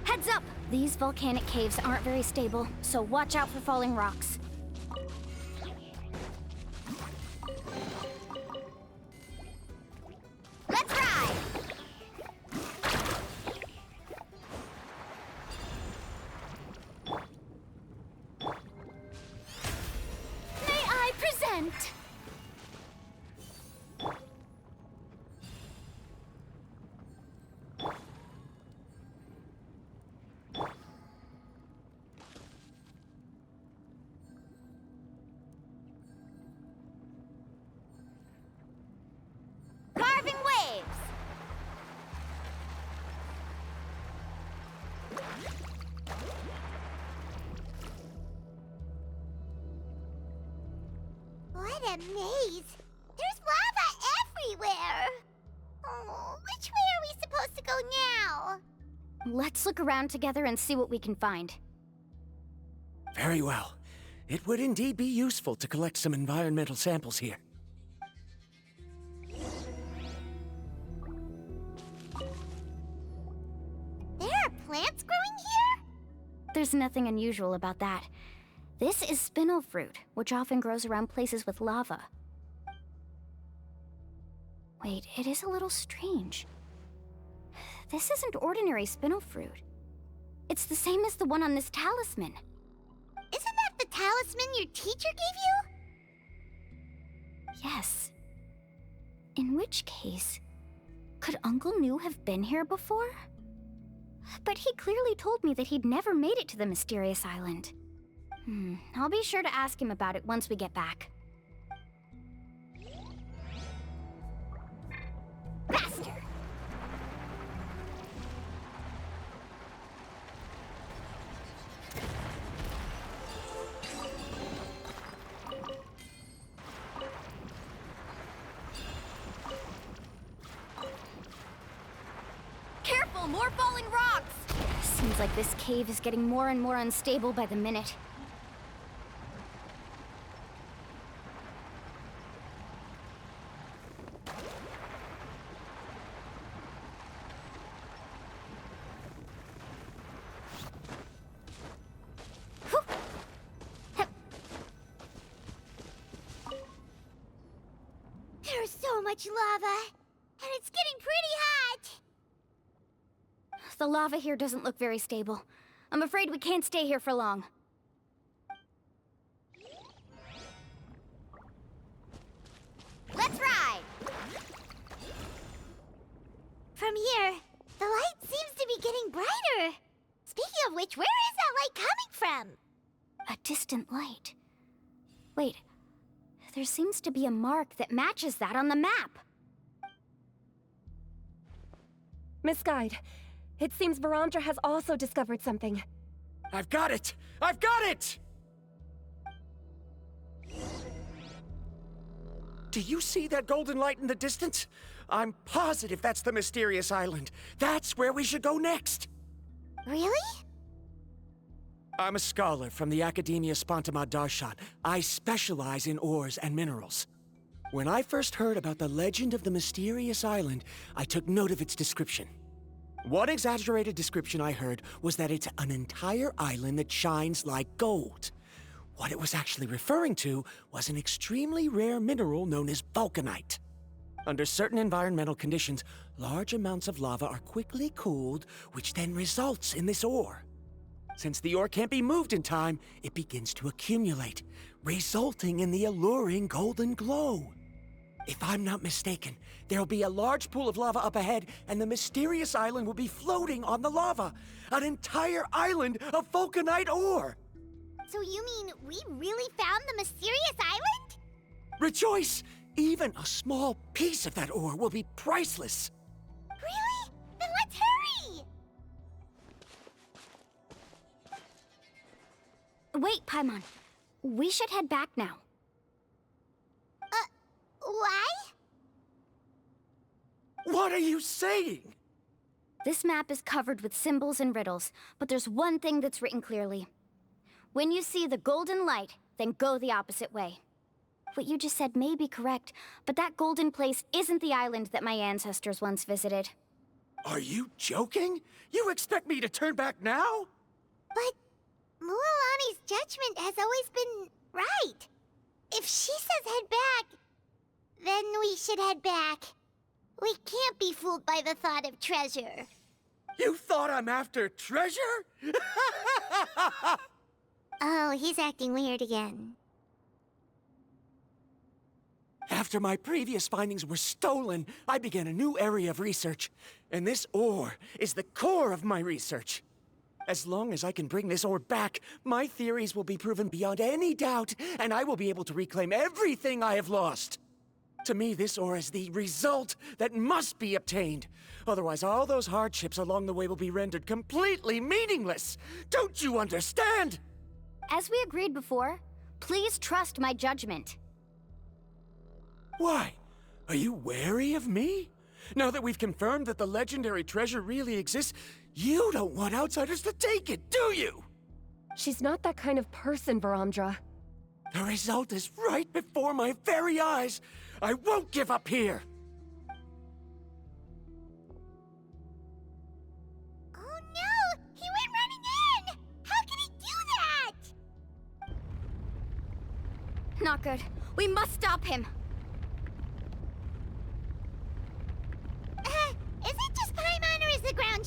Heads up! These volcanic caves aren't very stable, so watch out for falling rocks. Let's ride! May I present? Carving waves! What a maze! There's lava everywhere! Oh, which way are we supposed to go now? Let's look around together and see what we can find. Very well. It would indeed be useful to collect some environmental samples here. There are plants growing here? There's nothing unusual about that. This is spinel fruit, which often grows around places with lava. Wait, it is a little strange. This isn't ordinary spinel fruit. It's the same as the one on this talisman. Isn't that the talisman your teacher gave you? Yes. In which case, could Uncle New have been here before? But he clearly told me that he'd never made it to the mysterious island. I'll be sure to ask him about it once we get back. Faster! Careful, more falling rocks! Seems like this cave is getting more and more unstable by the minute. There's so much lava, and it's getting pretty hot. The lava here doesn't look very stable. I'm afraid we can't stay here for long. Let's ride! From here, the light seems to be getting brighter. Speaking of which, where is that light coming from? A distant light. Wait, there seems to be a mark that matches that on the map. Miss Guide, it seems Varamdra has also discovered something. I've got it! I've got it! Do you see that golden light in the distance? I'm positive that's the mysterious island. That's where we should go next. Really? I'm a scholar from the Academia Spontima Darshan. I specialize in ores and minerals. When I first heard about the legend of the mysterious island, I took note of its description. One exaggerated description I heard was that it's an entire island that shines like gold. What it was actually referring to was an extremely rare mineral known as vulcanite. Under certain environmental conditions, large amounts of lava are quickly cooled, which then results in this ore. Since the ore can't be moved in time, it begins to accumulate, resulting in the alluring golden glow. If I'm not mistaken, there'll be a large pool of lava up ahead, and the mysterious island will be floating on the lava. An entire island of vulcanite ore! So you mean we really found the mysterious island? Rejoice! Even a small piece of that ore will be priceless. Really? Then let's hurry! Wait, Paimon. We should head back now. Why? What are you saying? This map is covered with symbols and riddles, but there's one thing that's written clearly. When you see the golden light, then go the opposite way. What you just said may be correct, but that golden place isn't the island that my ancestors once visited. Are you joking? You expect me to turn back now? But Mualani's judgment has always been right. If she says head back, then we should head back. We can't be fooled by the thought of treasure. You thought I'm after treasure? Oh, he's acting weird again. After my previous findings were stolen, I began a new area of research. And this ore is the core of my research. As long as I can bring this ore back, my theories will be proven beyond any doubt, and I will be able to reclaim everything I have lost. To me, this ore is the result that must be obtained. Otherwise, all those hardships along the way will be rendered completely meaningless. Don't you understand? As we agreed before, please trust my judgment. Why? Are you wary of me? Now that we've confirmed that the legendary treasure really exists, you don't want outsiders to take it, do you? She's not that kind of person, Varamdra. The result is right before my very eyes. I won't give up here. Oh no! He went running in! How can he do that? Not good. We must stop him.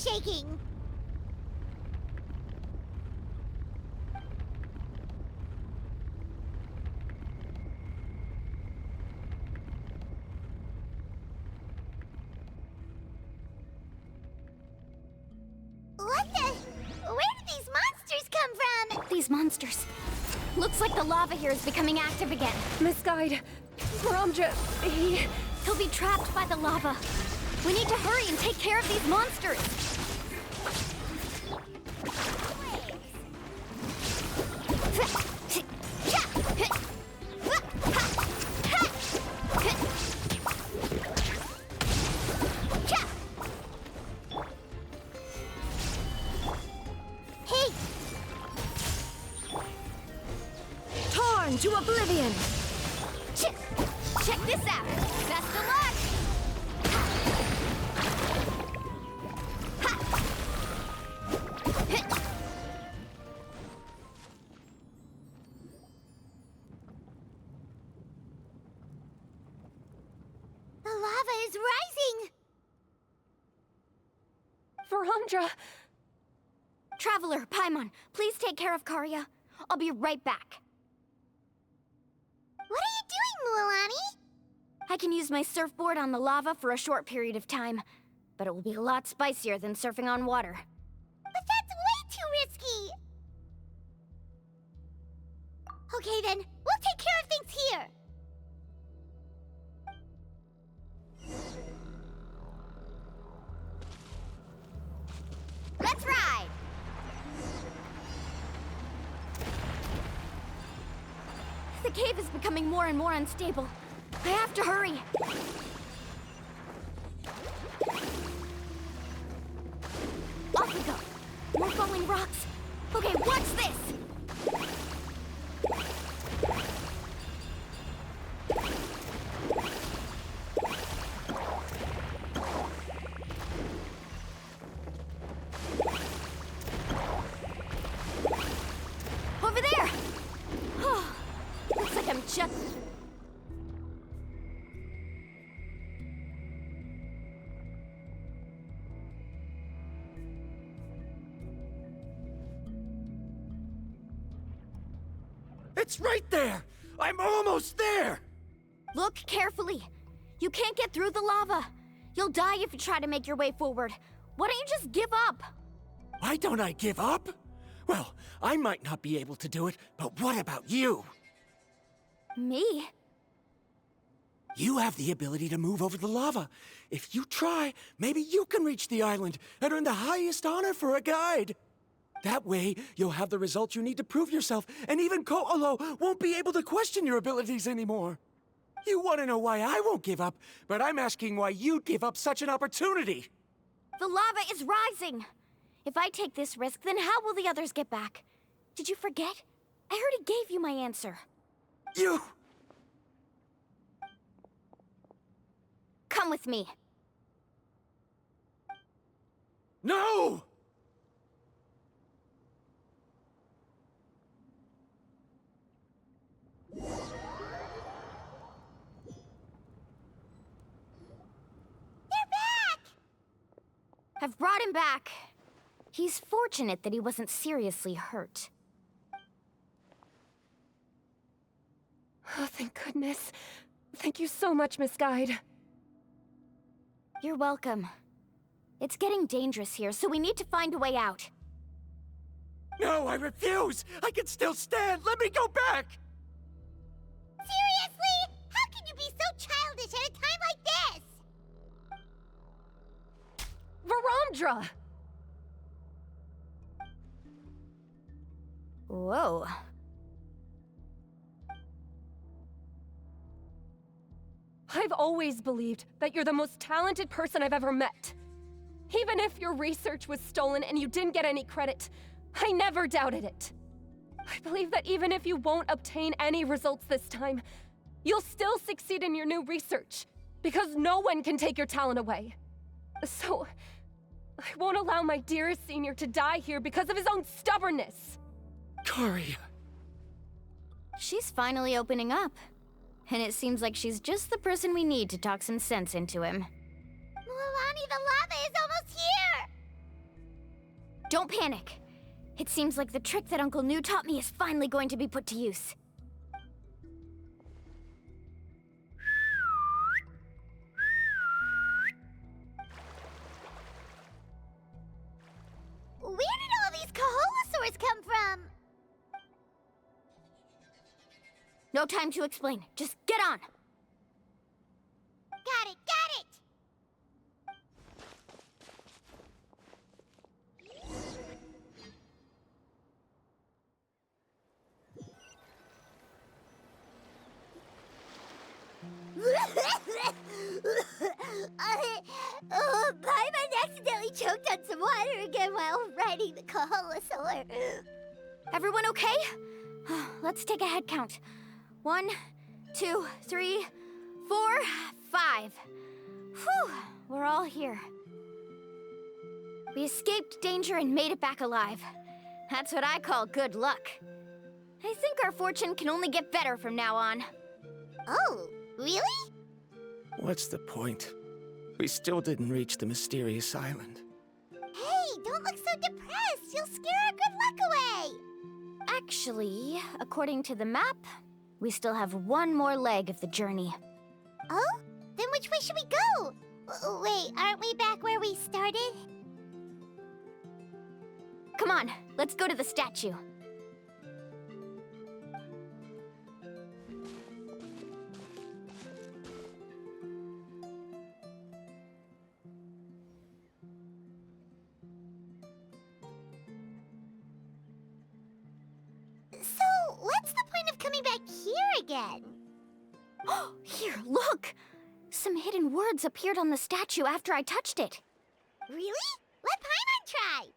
shaking! What the? Where did these monsters come from? These monsters. Looks like the lava here is becoming active again. Misguide. Varamdra, He'll be trapped by the lava. We need to hurry and take care of these monsters. Hey! Torn to oblivion! Check this out. Best of luck. The lava is rising! Varamdra. Traveler, Paimon, please take care of Karya. I'll be right back. What are you doing, Mualani? I can use my surfboard on the lava for a short period of time, but it will be a lot spicier than surfing on water. But that's way too risky! Okay then, we'll take care of things here! Let's ride! The cave is becoming more and more unstable. I have to hurry. Off we go. More falling rocks. Okay, watch this! Over there! Oh, looks like I'm just... It's right there! I'm almost there! Look carefully. You can't get through the lava. You'll die if you try to make your way forward. Why don't you just give up? Why don't I give up? Well, I might not be able to do it, but what about you? Me? You have the ability to move over the lava. If you try, maybe you can reach the island and earn the highest honor for a guide. That way, you'll have the results you need to prove yourself, and even Ko'olo won't be able to question your abilities anymore. You want to know why I won't give up, but I'm asking why you'd give up such an opportunity. The lava is rising. If I take this risk, then how will the others get back? Did you forget? I already gave you my answer. You... Come with me. No! I've brought him back. He's fortunate that he wasn't seriously hurt. Oh, thank goodness. Thank you so much, Miss Guide. You're welcome. It's getting dangerous here, so we need to find a way out. No, I refuse! I can still stand! Let me go back! Seriously? How can you be so childish at a time like this? Varamdra! Whoa. I've always believed that you're the most talented person I've ever met. Even if your research was stolen and you didn't get any credit, I never doubted it. I believe that even if you won't obtain any results this time, you'll still succeed in your new research, because no one can take your talent away. So, I won't allow my dearest senior to die here because of his own stubbornness. Karya. She's finally opening up. And it seems like she's just the person we need to talk some sense into him. Mualani, the lava is almost here! don't panic. It seems like the trick that Uncle New taught me is finally going to be put to use. Where did all these Kaholosaurs come from? No time to explain. Just get on. Got it, got it! Paimon accidentally choked on some water again while riding the Kaholosaur. Everyone okay? Let's take a head count. 1, 2, 3, 4, 5. Whew, we're all here. We escaped danger and made it back alive. That's what I call good luck. I think our fortune can only get better from now on. Oh, really? What's the point? We still didn't reach the mysterious island. Hey, don't look so depressed. You'll scare our good luck away. Actually, according to the map, we still have one more leg of the journey. Oh? Then which way should we go? Wait, aren't we back where we started? Come on, let's go to the statue. So, what's the point of coming back here again? Here, look! Some hidden words appeared on the statue after I touched it. Really? Let Paimon try!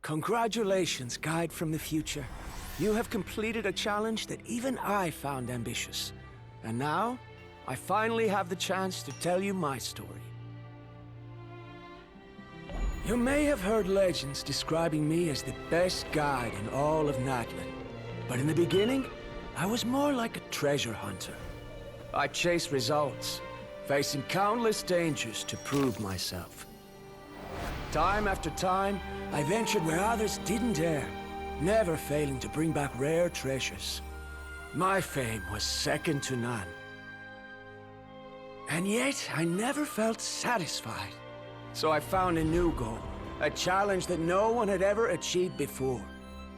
Congratulations, guide from the future. You have completed a challenge that even I found ambitious. And now, I finally have the chance to tell you my story. You may have heard legends describing me as the best guide in all of Natlan. But in the beginning, I was more like a treasure hunter. I chased results, facing countless dangers to prove myself. Time after time, I ventured where others didn't dare, never failing to bring back rare treasures. My fame was second to none. And yet, I never felt satisfied. So I found a new goal, a challenge that no one had ever achieved before.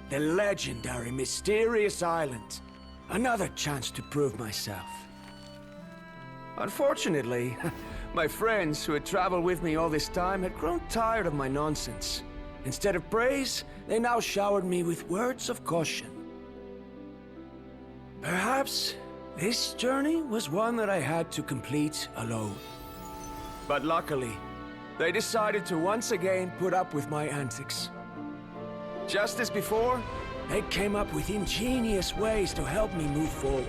The legendary Mysterious Island. Another chance to prove myself. Unfortunately, my friends who had traveled with me all this time had grown tired of my nonsense. Instead of praise, they now showered me with words of caution. Perhaps this journey was one that I had to complete alone. But luckily, they decided to once again put up with my antics. Just as before, they came up with ingenious ways to help me move forward.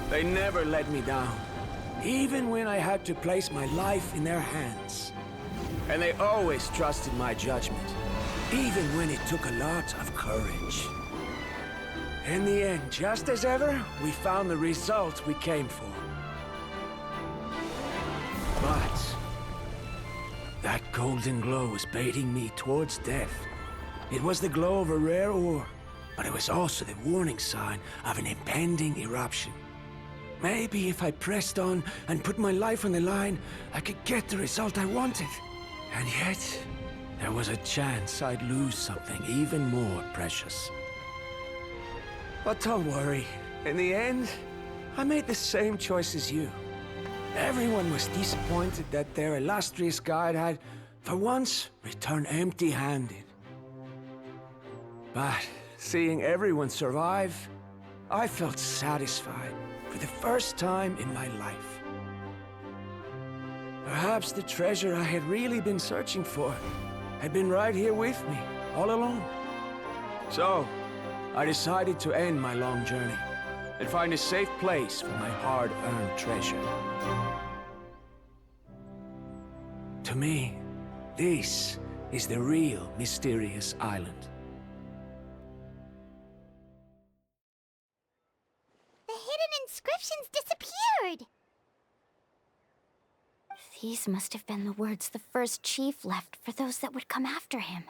They never let me down, even when I had to place my life in their hands. And they always trusted my judgment, even when it took a lot of courage. In the end, just as ever, we found the result we came for. But that golden glow was baiting me towards death. It was the glow of a rare ore, but it was also the warning sign of an impending eruption. Maybe if I pressed on and put my life on the line, I could get the result I wanted. And yet, there was a chance I'd lose something even more precious. But don't worry. In the end, I made the same choice as you. Everyone was disappointed that their illustrious guide had, for once, returned empty-handed. But seeing everyone survive, I felt satisfied for the first time in my life. Perhaps the treasure I had really been searching for had been right here with me, all along. So, I decided to end my long journey and find a safe place for my hard-earned treasure. To me, this is the real Mysterious Island. The hidden inscriptions disappeared! These must have been the words the first chief left for those that would come after him.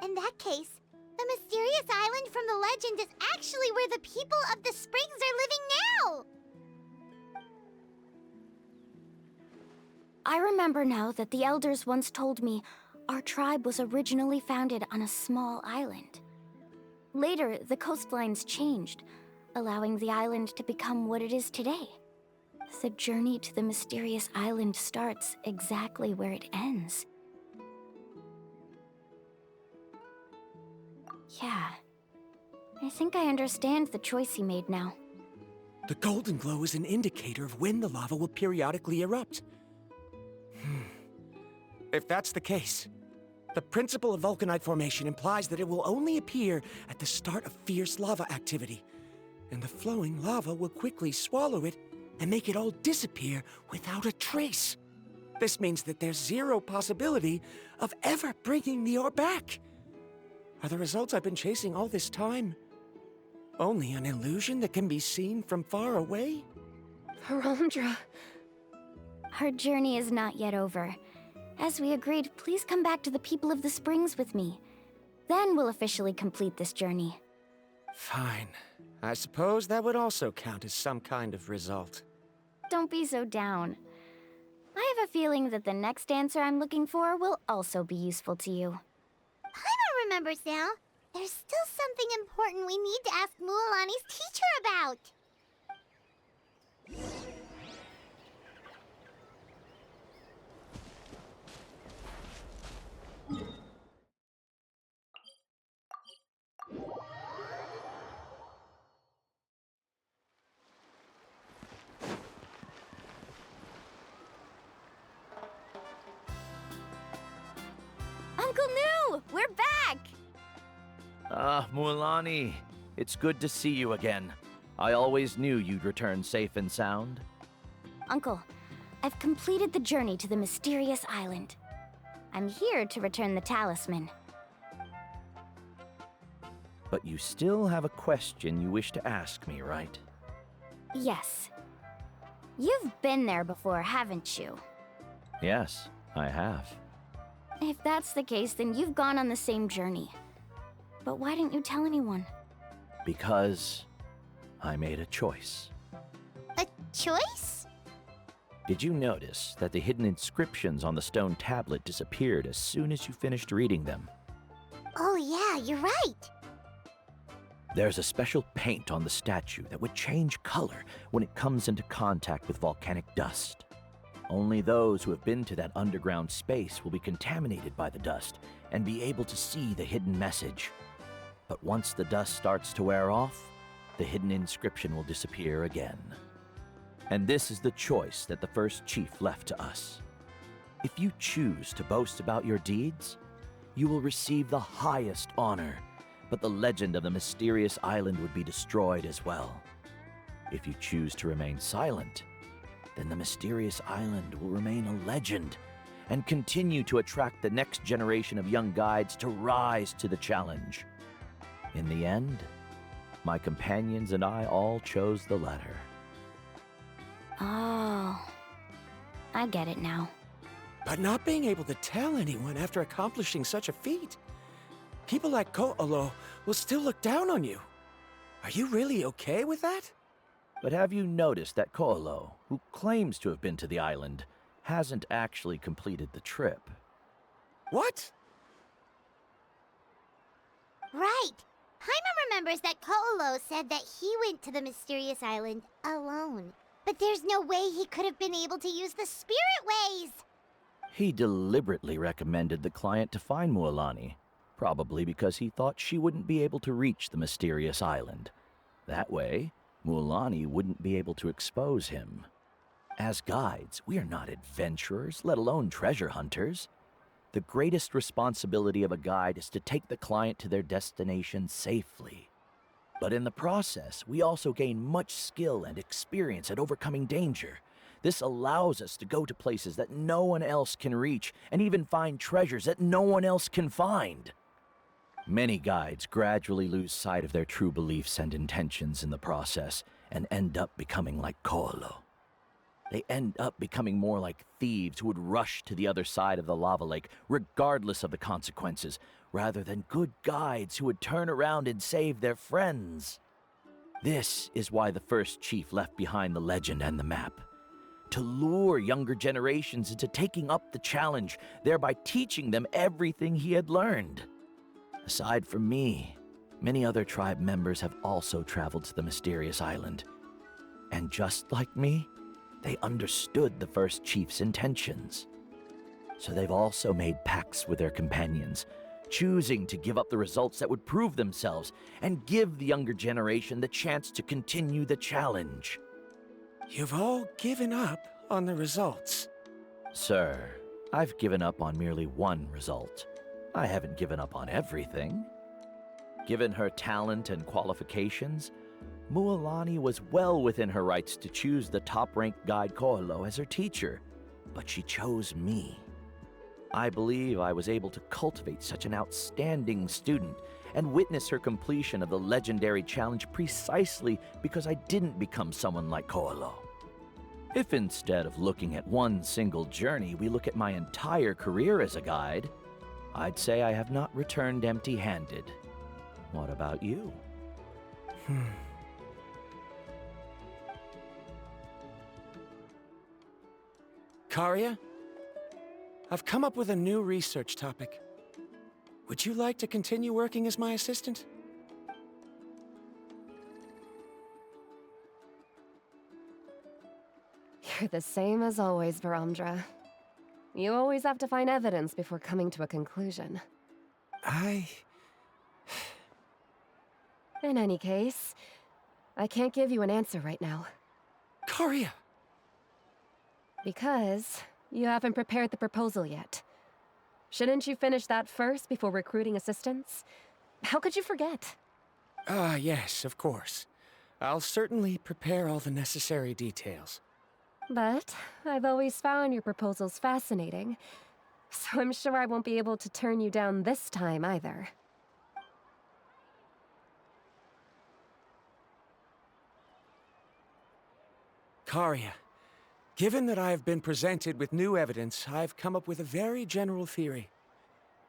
In that case, the mysterious island from the legend is actually where the people of the springs are living now! I remember now that the elders once told me our tribe was originally founded on a small island. Later, the coastlines changed, allowing the island to become what it is today. The journey to the mysterious island starts exactly where it ends. Yeah. I think I understand the choice he made now. The golden glow is an indicator of when the lava will periodically erupt. If that's the case, the principle of vulcanite formation implies that it will only appear at the start of fierce lava activity, and the flowing lava will quickly swallow it and make it all disappear without a trace. This means that there's zero possibility of ever bringing the ore back. Are the results I've been chasing all this time only an illusion that can be seen from far away? Verondra. Our journey is not yet over. As we agreed, please come back to the people of the springs with me. Then we'll officially complete this journey. Fine. I suppose that would also count as some kind of result. Don't be so down. I have a feeling that the next answer I'm looking for will also be useful to you. Paimon remembers now. There's still something important we need to ask Mualani's teacher about. Uncle Nu! We're back! Ah, Mualani. It's good to see you again. I always knew you'd return safe and sound. Uncle, I've completed the journey to the mysterious island. I'm here to return the talisman. But you still have a question you wish to ask me, right? Yes. You've been there before, haven't you? Yes, I have. If that's the case, then you've gone on the same journey. But why didn't you tell anyone? Because I made a choice. A choice? Did you notice that the hidden inscriptions on the stone tablet disappeared as soon as you finished reading them? Oh yeah, you're right. There's a special paint on the statue that would change color when it comes into contact with volcanic dust. Only those who have been to that underground space will be contaminated by the dust and be able to see the hidden message. But once the dust starts to wear off, the hidden inscription will disappear again. And this is the choice that the first chief left to us. If you choose to boast about your deeds, you will receive the highest honor, but the legend of the mysterious island would be destroyed as well. If you choose to remain silent, then the mysterious island will remain a legend and continue to attract the next generation of young guides to rise to the challenge. In the end, my companions and I all chose the latter. Oh, I get it now. But not being able to tell anyone after accomplishing such a feat. People like Ko'olo will still look down on you. Are you really okay with that? But have you noticed that Ko'olo, who claims to have been to the island, hasn't actually completed the trip? What? Right. Paimon remembers that Ko'olo said that he went to the mysterious island alone. But there's no way he could have been able to use the spirit ways. He deliberately recommended the client to find Mualani, probably because he thought she wouldn't be able to reach the mysterious island. That way, Mualani wouldn't be able to expose him. As guides, we are not adventurers, let alone treasure hunters. The greatest responsibility of a guide is to take the client to their destination safely. But in the process, we also gain much skill and experience at overcoming danger. This allows us to go to places that no one else can reach, and even find treasures that no one else can find. Many guides gradually lose sight of their true beliefs and intentions in the process, and end up becoming like Ko'olo. They end up becoming more like thieves who would rush to the other side of the lava lake, regardless of the consequences, rather than good guides who would turn around and save their friends. This is why the first chief left behind the legend and the map. To lure younger generations into taking up the challenge, thereby teaching them everything he had learned. Aside from me, many other tribe members have also traveled to the mysterious island. And just like me, they understood the first chief's intentions. So they've also made pacts with their companions, choosing to give up the results that would prove themselves and give the younger generation the chance to continue the challenge. You've all given up on the results. Sir, I've given up on merely one result. I haven't given up on everything. Given her talent and qualifications, Mualani was well within her rights to choose the top-ranked guide Ko'olo as her teacher, but she chose me. I believe I was able to cultivate such an outstanding student and witness her completion of the legendary challenge precisely because I didn't become someone like Ko'olo. If instead of looking at one single journey, we look at my entire career as a guide, I'd say I have not returned empty-handed. What about you? Karia, I've come up with a new research topic. Would you like to continue working as my assistant? You're the same as always, Varamdra. You always have to find evidence before coming to a conclusion. In any case, I can't give you an answer right now. Karia! Because you haven't prepared the proposal yet. Shouldn't you finish that first before recruiting assistants? How could you forget? Yes, of course. I'll certainly prepare all the necessary details. But I've always found your proposals fascinating, so I'm sure I won't be able to turn you down this time either. Karia, given that I have been presented with new evidence, I've come up with a very general theory.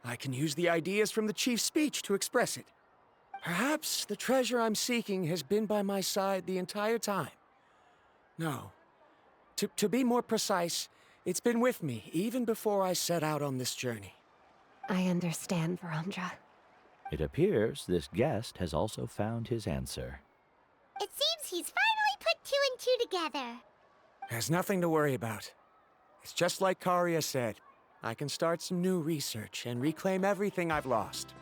I can use the ideas from the chief's speech to express it. Perhaps the treasure I'm seeking has been by my side the entire time. No. To be more precise, it's been with me even before I set out on this journey. I understand, Varamdra. It appears this guest has also found his answer. It seems he's finally put two and two together. There's nothing to worry about. It's just like Karia said. I can start some new research and reclaim everything I've lost.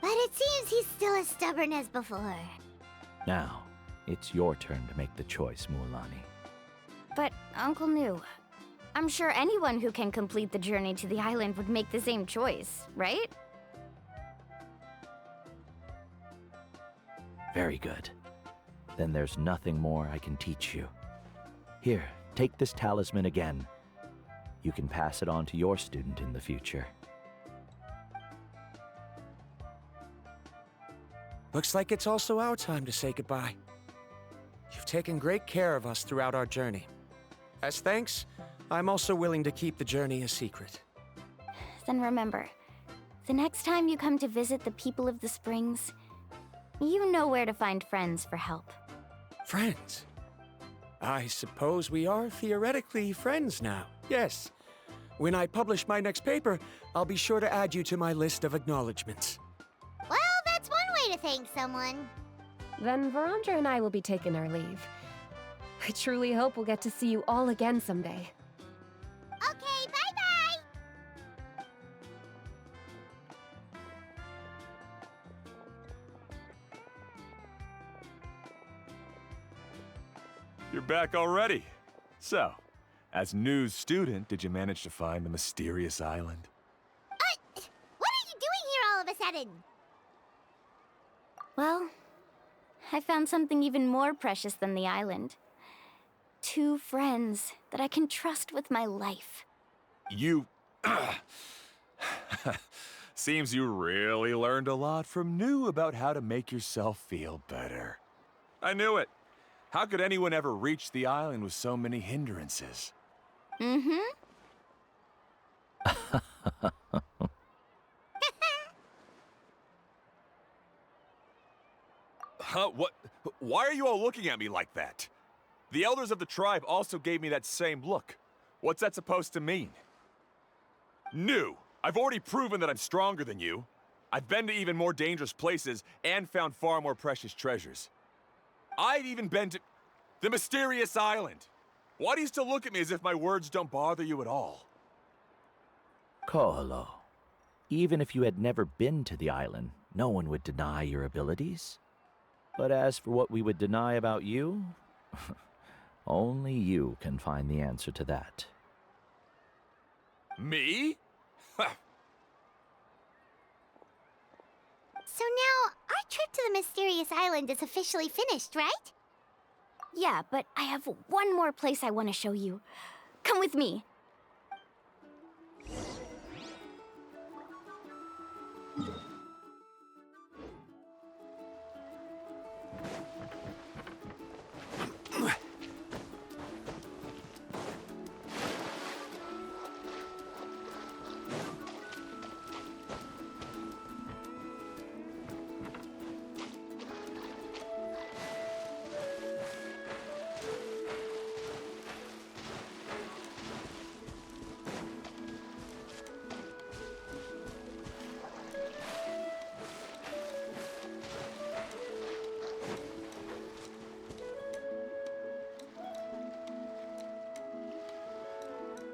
But it seems he's still as stubborn as before. Now, it's your turn to make the choice, Mualani. But, Uncle Nu, I'm sure anyone who can complete the journey to the island would make the same choice, right? Very good. Then there's nothing more I can teach you. Here, take this talisman again. You can pass it on to your student in the future. Looks like it's also our time to say goodbye. You've taken great care of us throughout our journey. As thanks, I'm also willing to keep the journey a secret. Then remember, the next time you come to visit the people of the Springs, you know where to find friends for help. Friends? I suppose we are theoretically friends now, yes. When I publish my next paper, I'll be sure to add you to my list of acknowledgements. Well, that's one way to thank someone. Then Varamdra and I will be taking our leave. I truly hope we'll get to see you all again someday. Okay, bye-bye! You're back already. So, as news student, did you manage to find the mysterious island? What are you doing here all of a sudden? Well, I found something even more precious than the island. 2 friends that I can trust with my life. You... Seems you really learned a lot from New about how to make yourself feel better. I knew it. How could anyone ever reach the island with so many hindrances? Mm-hmm. Huh? What? Why are you all looking at me like that? The elders of the tribe also gave me that same look. What's that supposed to mean? New! I've already proven that I'm stronger than you. I've been to even more dangerous places and found far more precious treasures. I've even been to the mysterious island. Why do you still look at me as if my words don't bother you at all? Ko'olo, even if you had never been to the island, no one would deny your abilities. But as for what we would deny about you, only you can find the answer to that. Me? So now, our trip to the mysterious island is officially finished, right? Yeah, but I have one more place I want to show you. Come with me.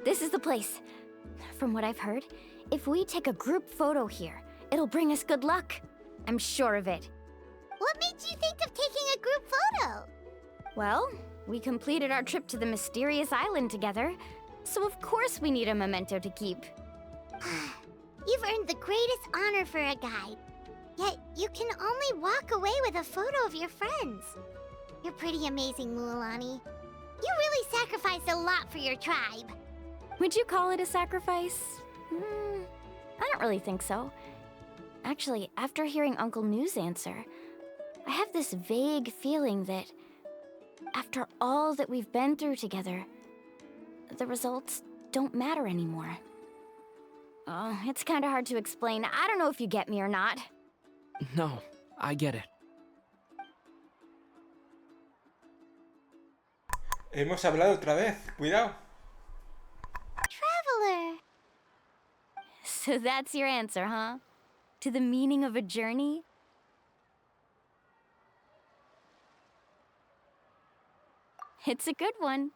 This is the place. From what I've heard, if we take a group photo here, it'll bring us good luck. I'm sure of it. What made you think of taking a group photo? Well, we completed our trip to the mysterious island together, so of course we need a memento to keep. You've earned the greatest honor for a guide. Yet, you can only walk away with a photo of your friends. You're pretty amazing, Mualani. You really sacrificed a lot for your tribe. Would you call it a sacrifice? I don't really think so. Actually, after hearing Uncle New's answer, I have this vague feeling that after all that we've been through together, the results don't matter anymore. Oh, it's kind of hard to explain. I don't know if you get me or not. No, I get it. Hemos hablado otra vez. Cuidado. Traveler. So that's your answer, huh? To the meaning of a journey? It's a good one.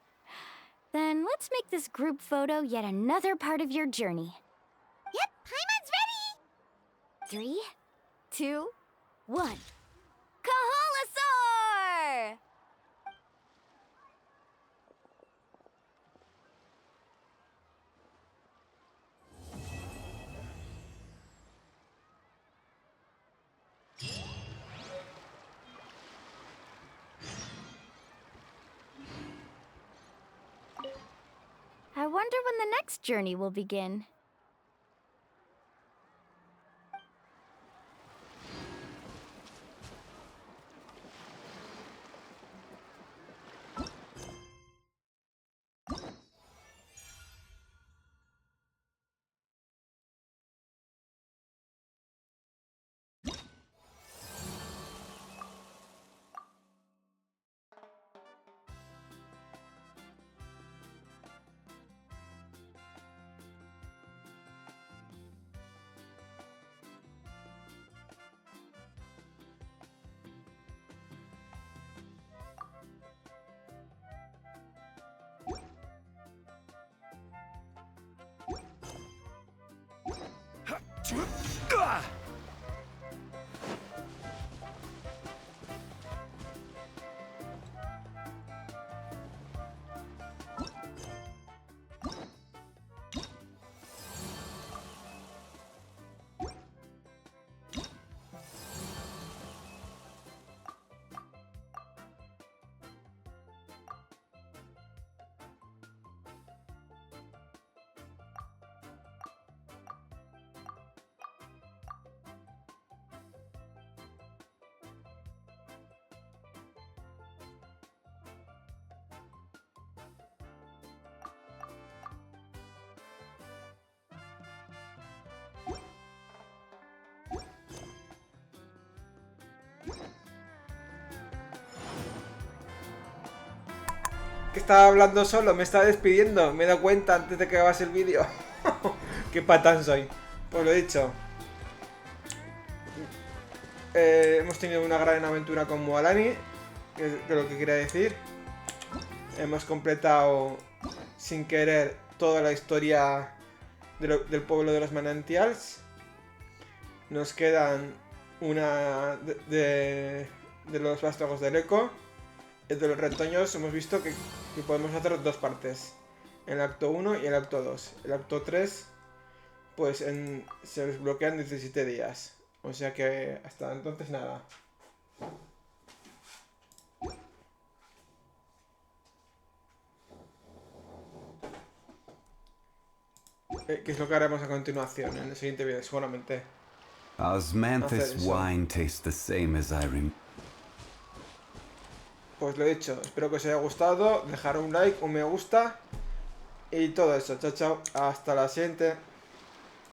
Then let's make this group photo yet another part of your journey. Yep, Paimon's ready! 3, 2, 1. Kaholasaur! I wonder when the next journey will begin. que estaba hablando solo, me estaba despidiendo. Me he dado cuenta antes de que acabase el vídeo. Qué patán soy. Pues lo he dicho. Hemos tenido una gran aventura con Mualani, que es lo que quería decir. Hemos completado sin querer toda la historia del pueblo de los Manantiales. Nos quedan una de los vástagos del eco. El de los retoños hemos visto que podemos hacer dos partes. El acto 1 y el acto 2. El acto 3 pues se desbloquean 17 días. O sea que hasta entonces nada. ¿Qué es lo que haremos a continuación en el siguiente vídeo? Seguramente. Osmanthus wine tastes the same as I remember. Pues lo he dicho, espero que os haya gustado, dejar un like, un me gusta y todo eso. Chao, chao, hasta la siguiente.